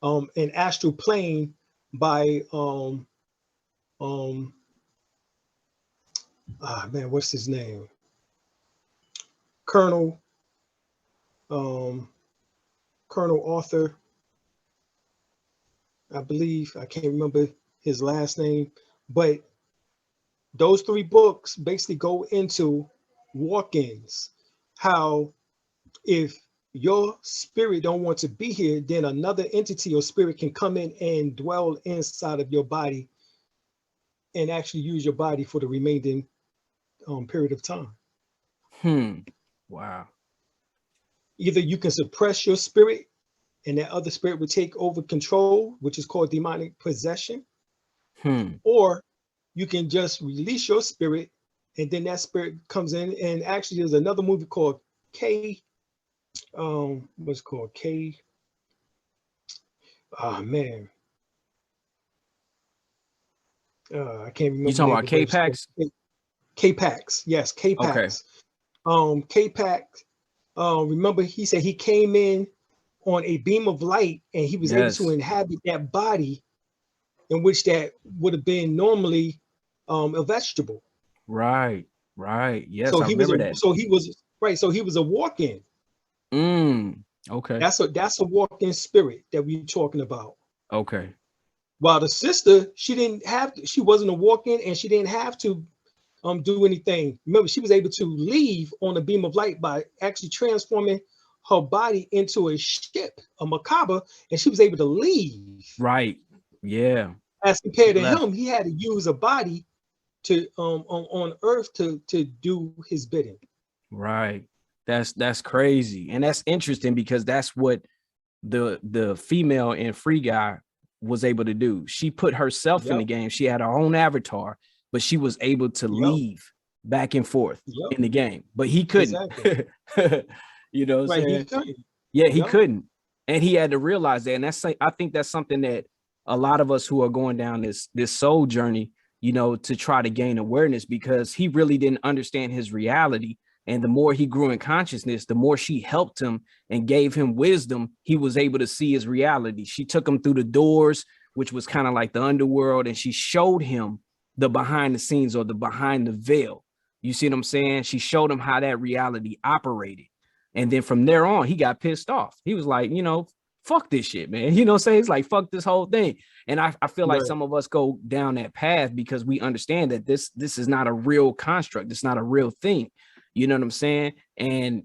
An Astral Plane by what's his name? Colonel um, Colonel Arthur, I believe. I can't remember his last name, but those three books basically go into walk-ins. How if your spirit don't want to be here, then another entity or spirit can come in and dwell inside of your body and actually use your body for the remaining period of time. Wow. Either you can suppress your spirit and that other spirit would take over control, which is called demonic possession, or you can just release your spirit and then that spirit comes in. And actually there's another movie called K, what's it called? K, oh man. I can't remember. You talking about K-Pax? K-Pax, yes, Okay. K-Pax. K-Pax. Remember, he said he came in on a beam of light, and he was able to Yes. inhabit that body, in which that would have been normally a vegetable. Right. Right. Yes, So I he was remember a that. so he was right. So he was a walk-in. Okay. That's a walk-in spirit that we're talking about. Okay. While the sister, she wasn't a walk-in, and she didn't have to do anything. Remember, she was able to leave on a beam of light by actually transforming her body into a ship, a macabre, and she was able to leave. Right. Yeah. As She compared to left. him, he had to use a body to on Earth to do his bidding. Right. That's crazy. And that's interesting because that's what the female in Free Guy was able to do. She put herself in Yep, the game. She had her own avatar, but she was able to yep, leave back and forth yep. in the game. But he couldn't. Exactly. You know what I'm Right. He saying? couldn't. Yeah, he Yep. couldn't. And he had to realize that. And I think that's something that a lot of us who are going down this soul journey, to try to gain awareness, because he really didn't understand his reality. And the more he grew in consciousness, the more she helped him and gave him wisdom, he was able to see his reality. She took him through the doors, which was kind of like the underworld, and she showed him the behind the scenes, or the behind the veil. You see what I'm saying? She showed him how that reality operated. And then from there on, he got pissed off. He was like, fuck this shit, man. You know what I'm saying? It's like, fuck this whole thing. And I feel like Right. some of us go down that path because we understand that this is not a real construct. It's not a real thing. You know what I'm saying? And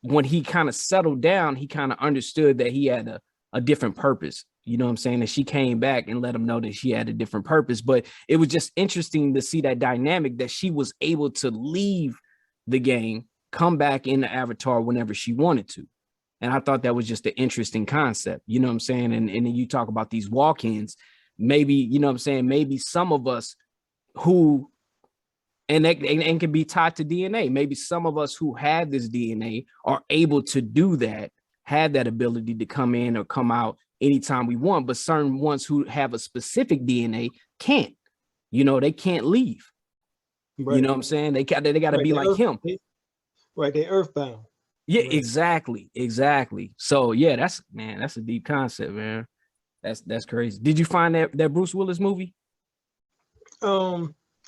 when he kind of settled down, he kind of understood that he had a different purpose. You know what I'm saying? And she came back and let him know that she had a different purpose. But it was just interesting to see that dynamic, that she was able to leave the game, come back in the avatar whenever she wanted to. And I thought that was just an interesting concept. You know what I'm saying? And then you talk about these walk-ins, maybe, you know what I'm saying? Maybe some of us who, and that and can be tied to DNA. Maybe some of us who have this DNA are able to do that, have that ability to come in or come out anytime we want, but certain ones who have a specific DNA can't. They can't leave. Right. You know what I'm saying? They got to Right. be like him. They're earthbound. Yeah, Right. exactly. So yeah, that's a deep concept, man. That's crazy. Did you find that Bruce Willis movie?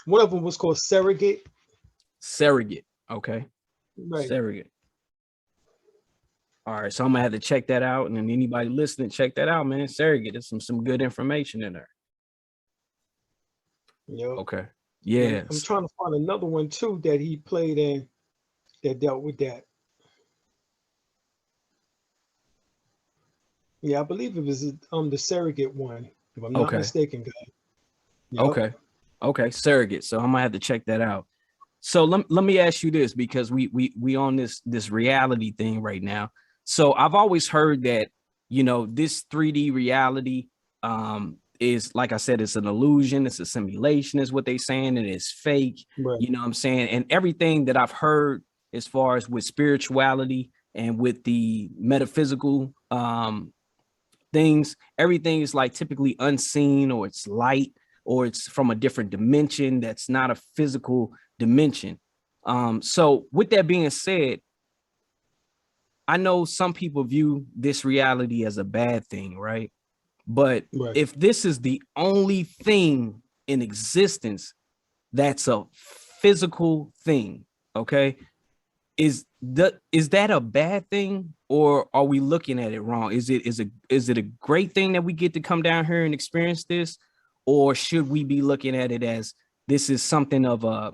One of them was called Surrogate. Surrogate. Okay. Right. Surrogate. All right, so I'm gonna have to check that out, and then anybody listening, check that out, man. Surrogate, there's some good information in there. Yep. Okay. Yeah. I'm trying to find another one too that he played in that dealt with that. Yeah, I believe it was the Surrogate one, if I'm not mistaken, guys. Yep. Okay. Surrogate. So I'm gonna have to check that out. So let me ask you this, because we on this reality thing right now. So I've always heard that, this 3D reality is, like I said, it's an illusion, it's a simulation, is what they saying, and it's fake. Right. You know what I'm saying? And everything that I've heard as far as with spirituality and with the metaphysical things, everything is like typically unseen, or it's light, or it's from a different dimension that's not a physical dimension. So with that being said, I know some people view this reality as a bad thing, right? But Right. if this is the only thing in existence that's a physical thing, okay, is that a bad thing, or are we looking at it wrong? Is it a great thing that we get to come down here and experience this, or should we be looking at it as this is something of a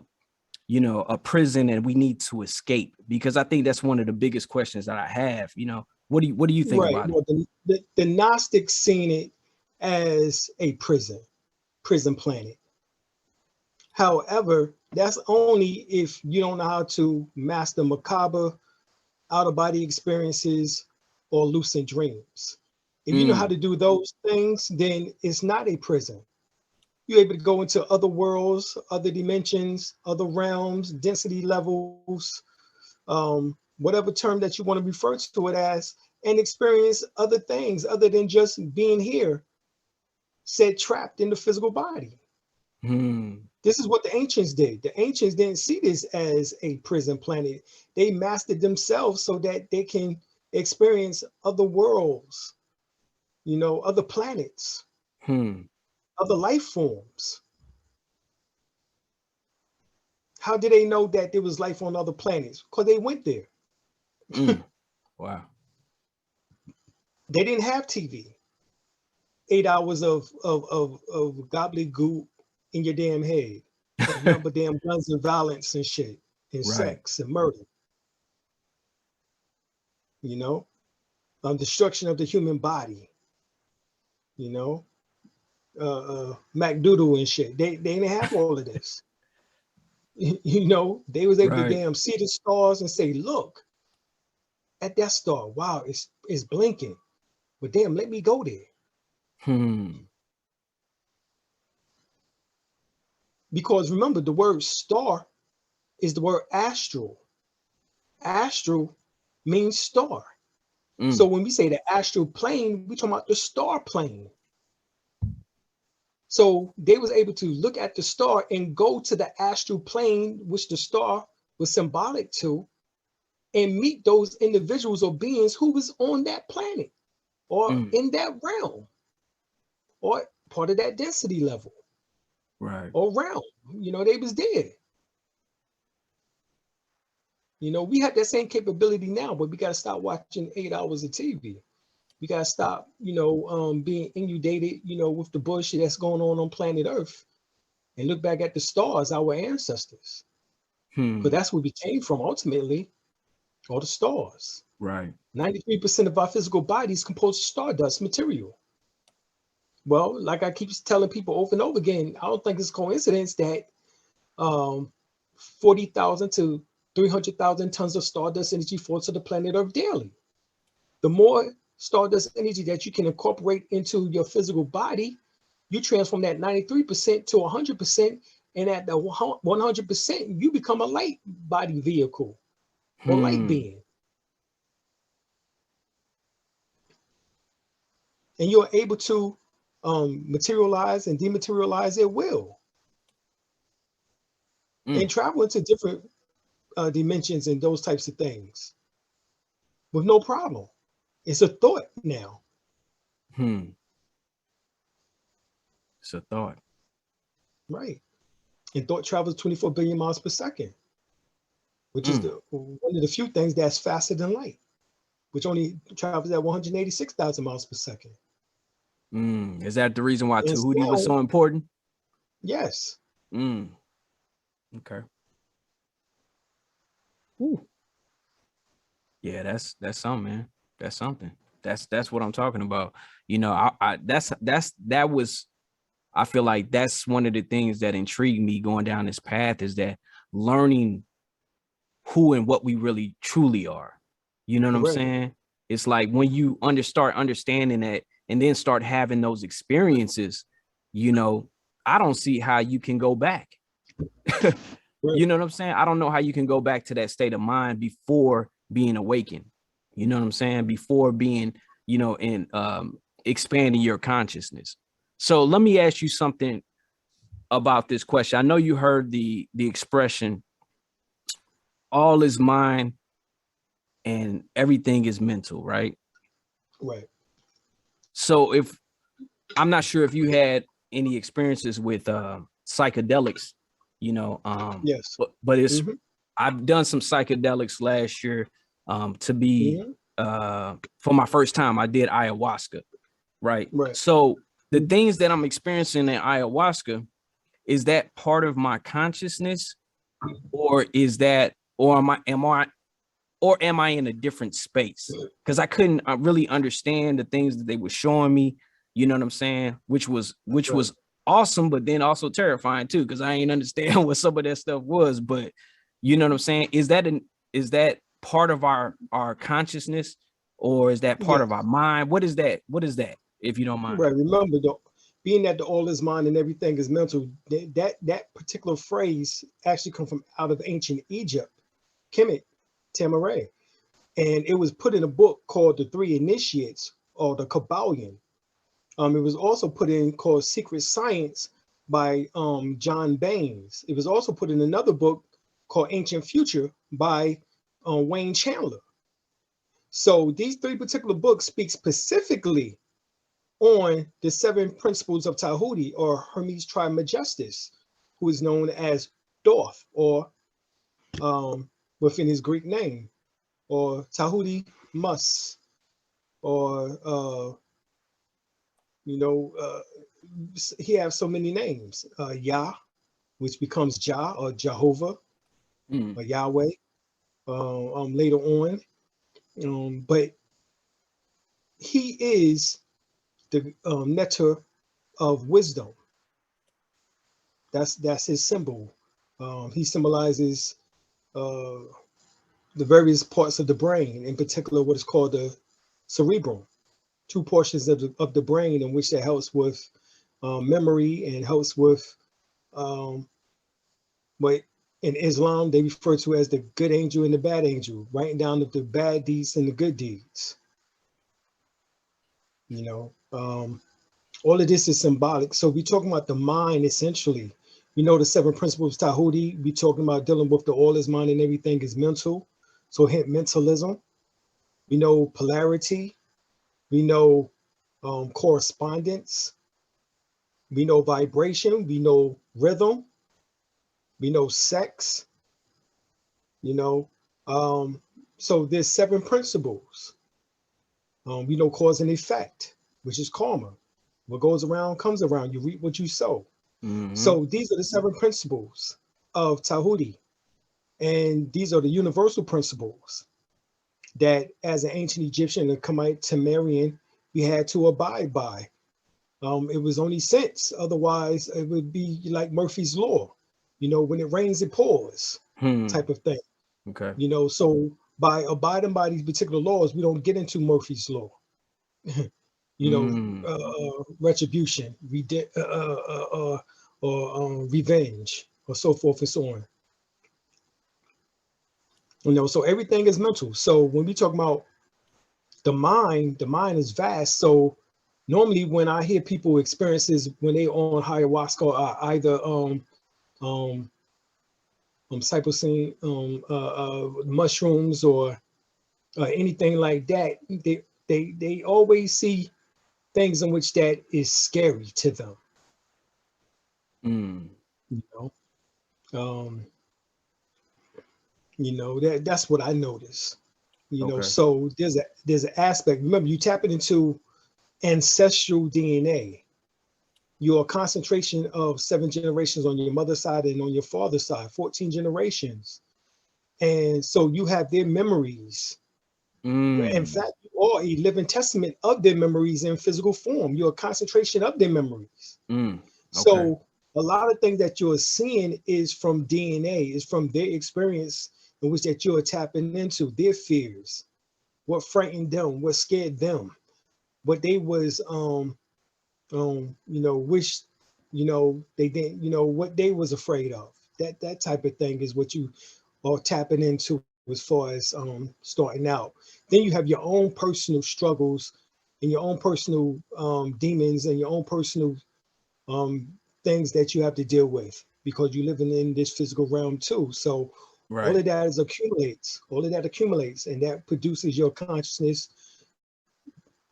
prison and we need to escape? Because I think that's one of the biggest questions that I have. What do you think Right. about Well, the Gnostics seen it as a prison planet. However, that's only if you don't know how to master macabre, out-of-body experiences, or lucid dreams. If you know how to do those things, then it's not a prison. You're able to go into other worlds, other dimensions, other realms, density levels, whatever term that you want to refer to it as, and experience other things other than just being here, set trapped in the physical body. This is what the ancients did. The ancients didn't see this as a prison planet. They mastered themselves so that they can experience other worlds, other planets, other life forms. How did they know that there was life on other planets? Because they went there. Wow. They didn't have TV. 8 hours of gobbledygook in your damn head. Nothing but damn guns and violence and shit, and sex and murder. Destruction of the human body. MacDoodle and shit. They didn't have all of this. They was able to damn see the stars and say, look at that star. Wow, it's blinking. But damn, let me go there. Because remember, the word star is the word astral. Astral means star. So when we say the astral plane, we're talking about the star plane. So they was able to look at the star and go to the astral plane, which the star was symbolic to, and meet those individuals or beings who was on that planet or in that realm or part of that density level. Or realm. They was there. We have that same capability now, but we got to stop watching 8 hours of TV. We got to stop, being inundated, with the bullshit that's going on planet Earth, and look back at the stars, our ancestors. Because that's where we came from ultimately, all the stars. 93% of our physical bodies composed of stardust material. Well, like I keep telling people over and over again, I don't think it's a coincidence that 40,000 to 300,000 tons of stardust energy fall to the planet Earth daily. The more stardust energy that you can incorporate into your physical body, you transform that 93% to 100%, and at the 100%, you become a light body vehicle or light being. And you're able to materialize and dematerialize at will. And travel into different dimensions and those types of things with no problem. It's a thought now. It's a thought. Right. And thought travels 24 billion miles per second, which is one of the few things that's faster than light, which only travels at 186,000 miles per second. Is that the reason why Tahuti was so important? Yes. Okay. Ooh. Yeah, that's something, man. That's something. That's what I'm talking about. I feel like that's one of the things that intrigued me going down this path, is that learning who and what we really truly are. You know what I'm saying? It's like when you start understanding that and then start having those experiences, I don't see how you can go back. You know what I'm saying? I don't know how you can go back to that state of mind before being awakened. You know what I'm saying? Before being, in expanding your consciousness. So let me ask you something about this question. I know you heard the expression, all is mind and everything is mental, right? Right. So I'm not sure if you had any experiences with psychedelics, yes, but it's I've done some psychedelics last year to be for my first time. I did ayahuasca, right? So the things that I'm experiencing in ayahuasca, is that part of my consciousness, or am I in a different space? Because I couldn't really understand the things that they were showing me. You know what I'm saying? Which was awesome, but then also terrifying too, because I ain't understand what some of that stuff was. But you know what I'm saying? Is that part of our consciousness, or is that part of our mind? What is that? If you don't mind. Right. Remember, though, being that the all is mind and everything is mental, that particular phrase actually comes from out of ancient Egypt, Kemet, Tamaray. And it was put in a book called The Three Initiates, or the Kabbalion. It was also put in called Secret Science by John Baines. It was also put in another book called Ancient Future by Wayne Chandler. So these three particular books speak specifically on the 7 principles of Tahuti, or Hermes Trismegistus, who is known as Thoth, or within his Greek name, or Tahuti Mus, or he has so many names. Yah, which becomes Jah or Jehovah or Yahweh later on. But he is the nectar of wisdom. That's his symbol. He symbolizes the various parts of the brain, in particular what is called the cerebrum, 2 portions of the brain in which that helps with memory and helps with what in Islam they refer to as the good angel and the bad angel, writing down the bad deeds and the good deeds. All of this is symbolic. So we're talking about the mind essentially. The 7 principles of Tahuti. We're talking about dealing with the all is mind and everything is mental. So hence mentalism. We know polarity. We know correspondence. We know vibration. We know rhythm. We know sex. So there's 7 principles. We know cause and effect, which is karma. What goes around comes around. You reap what you sow. So these are the 7 principles of Tahuti. And these are the universal principles that as an ancient Egyptian, a Kemet Temerian, we had to abide by. It was only sense. Otherwise, it would be like Murphy's Law. When it rains, it pours type of thing. Okay. So by abiding by these particular laws, we don't get into Murphy's Law. Retribution, or revenge, or so forth and so on. So everything is mental. So when we talk about the mind is vast. So normally when I hear people experiences when they on ayahuasca or either psilocybin, mushrooms or anything like that, they always see things in which that is scary to them. That's what I notice. Okay. So there's an aspect. Remember, you tapping into ancestral DNA. You're a concentration of 7 generations on your mother's side and on your father's side, 14 generations. And so you have their memories. In fact, you are a living testament of their memories in physical form. You're a concentration of their memories. Okay. So a lot of things that you're seeing is from DNA, is from their experience in which that you're tapping into, their fears, what frightened them, what scared them, what they was wish they didn't, what they was afraid of. That type of thing is what you are tapping into as far as starting out. Then you have your own personal struggles and your own personal demons and your own personal things that you have to deal with because you're living in this physical realm too. So all of that accumulates, and that produces your consciousness,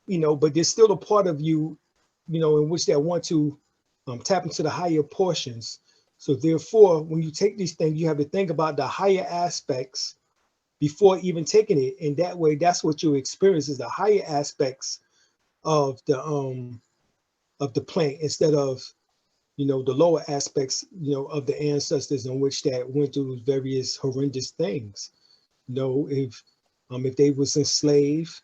but there's still a part of you, in which they want to tap into the higher portions. So therefore, when you take these things, you have to think about the higher aspects before even taking it. And that way, that's what you experience is the higher aspects of the plant instead of, the lower aspects, of the ancestors in which that went through various horrendous things. If they was enslaved,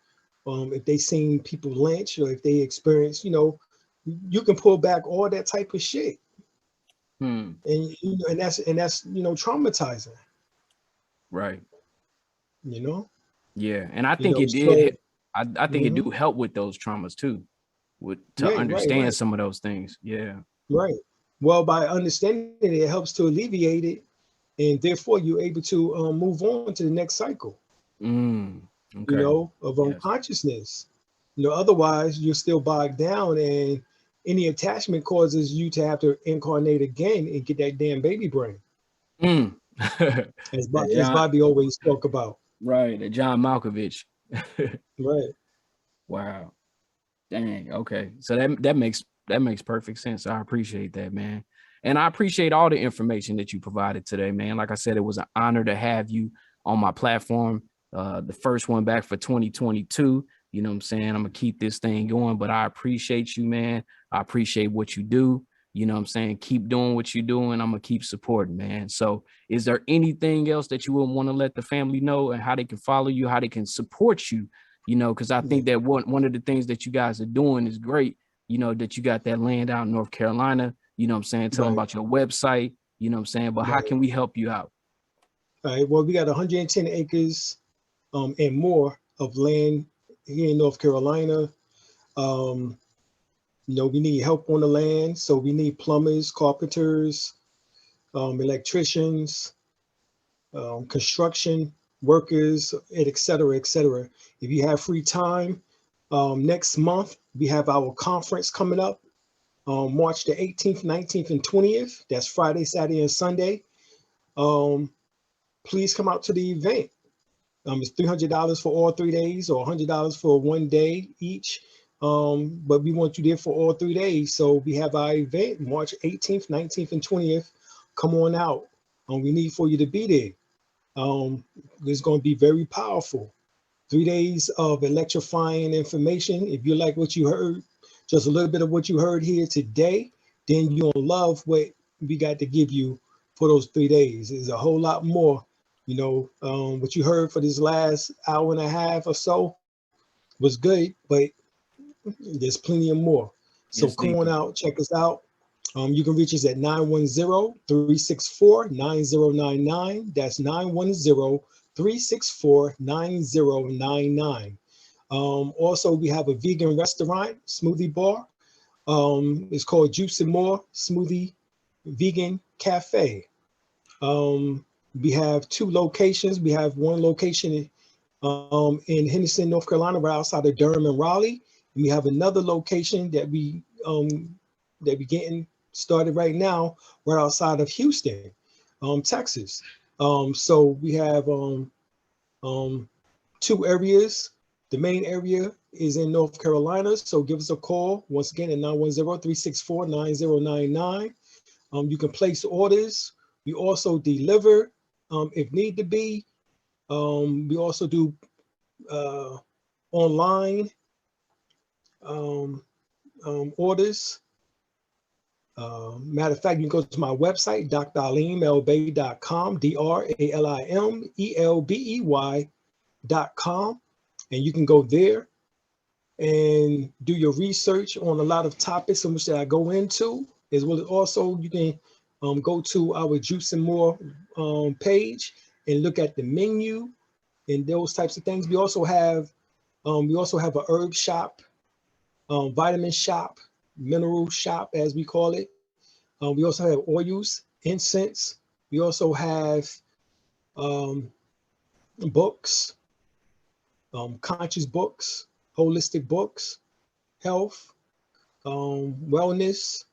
if they seen people lynched, or if they experienced, you can pull back all that type of shit. And that's traumatizing. Right. Yeah. And I think it did. I think it do help with those traumas too, to understand right. some of those things. Yeah. Right. Well, by understanding it helps to alleviate it, and therefore you're able to move on to the next cycle. Okay. Of unconsciousness. Otherwise you're still bogged down, and any attachment causes you to have to incarnate again and get that damn baby brain. Mm. As, That as John, Bobby always talk about. right? That John Malkovich. Right. Wow. Dang. Okay. So that makes perfect sense. I appreciate that, man. And I appreciate all the information that you provided today, man. Like I said, it was an honor to have you on my platform. The first one back for 2022. You know what I'm saying? I'm gonna keep this thing going, but I appreciate you, man. I appreciate what you do. You know what I'm saying? Keep doing what you're doing. I'm gonna keep supporting, man. So is there anything else that you would want to let the family know and how they can follow you, how they can support you? You know, because I think that one of the things that you guys are doing is great, you know, that you got that land out in North Carolina, you know what I'm saying? Tell them Right. about your website, you know what I'm saying? But how Right. can we help you out? All right. Well, we got 110 acres and more of land here in North Carolina. Um, we need help on the land. So we need plumbers, carpenters, electricians, construction workers, et cetera, et cetera. If you have free time, next month, we have our conference coming up, March the 18th, 19th, and 20th. That's Friday, Saturday, and Sunday. Please come out to the event. It's $300 for all 3 days or $100 for one day each. But we want you there for all 3 days. So we have our event March 18th, 19th, and 20th. Come on out. We need for you to be there. It's going to be very powerful. 3 days of electrifying information. If you like what you heard, just a little bit of what you heard here today, then you'll love what we got to give you for those 3 days. There's a whole lot more. What you heard for this last hour and a half or so was good, but there's plenty of more. So It's come on deeper. out, check us out. You can reach us at 910-364-9099. That's 910-364-9099. Also, we have a vegan restaurant, smoothie bar. It's called Juice and More Smoothie Vegan Cafe. We have 2 locations. We have one location in Henderson, North Carolina, right outside of Durham and Raleigh. And we have another location that we getting started right now, right outside of Houston, Texas. So we have 2 areas. The main area is in North Carolina. So give us a call once again at 910-364-9099. You can place orders. We also deliver if need to be. We also do online orders. Matter of fact, you can go to my website, dralimlbey.com, DRALIMELBEY.com, and you can go there and do your research on a lot of topics in which that I go into, as well as also you can go to our Juice and More page and look at the menu and those types of things. We also have a herb shop, vitamin shop, mineral shop, as we call it. We also have oils, incense. We also have books, conscious books, holistic books, health, wellness,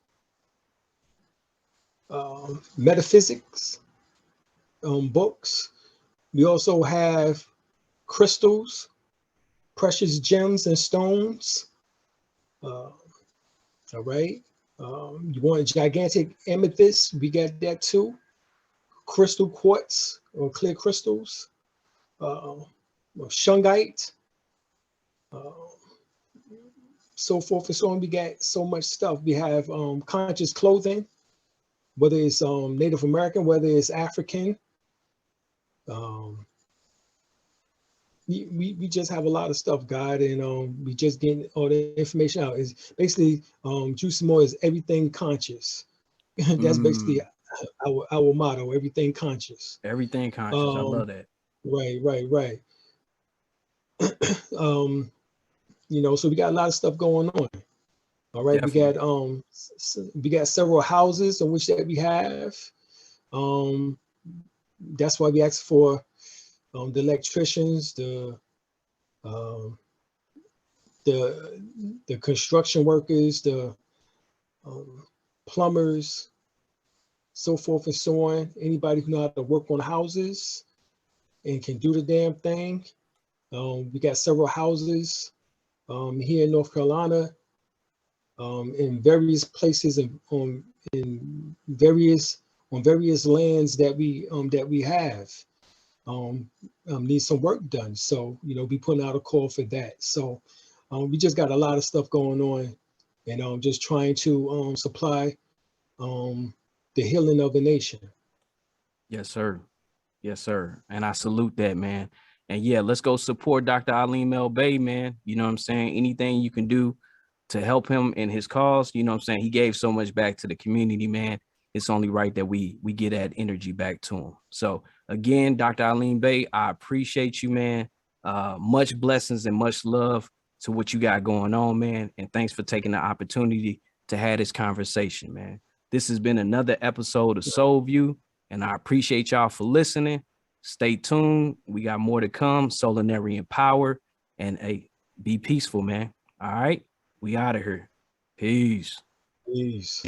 metaphysics books. We also have crystals, precious gems and stones. All right. You want a gigantic amethyst? We got that too. Crystal quartz or clear crystals. Shungite. So forth and so on. We got so much stuff. We have conscious clothing, whether it's Native American, whether it's African. We just have a lot of stuff, God, and we just getting all the information out. Is basically Juice More is everything conscious. That's basically our motto: everything conscious. Everything conscious. I love that. Right. So we got a lot of stuff going on. All right, Definitely. we got several houses in which that we have. That's why we asked for the electricians, the construction workers, the plumbers, so forth and so on. Anybody who know how to work on houses and can do the damn thing. We got several houses here in North Carolina, in various places, in various lands that we have. Need some work done. So, be putting out a call for that. So we just got a lot of stuff going on, and just trying to supply the healing of the nation. Yes, sir. Yes, sir. And I salute that, man. And yeah, let's go support Dr. Alim El Bey, man. You know what I'm saying? Anything you can do to help him in his cause, you know what I'm saying? He gave so much back to the community, man. It's only right that we get that energy back to him. So again, Dr. Alim Bey, I appreciate you, man. Much blessings and much love to what you got going on, man. And thanks for taking the opportunity to have this conversation, man. This has been another episode of Soulview, and I appreciate y'all for listening. Stay tuned. We got more to come. Solinary Power, and be peaceful, man. All right. We out of here. Peace. Peace.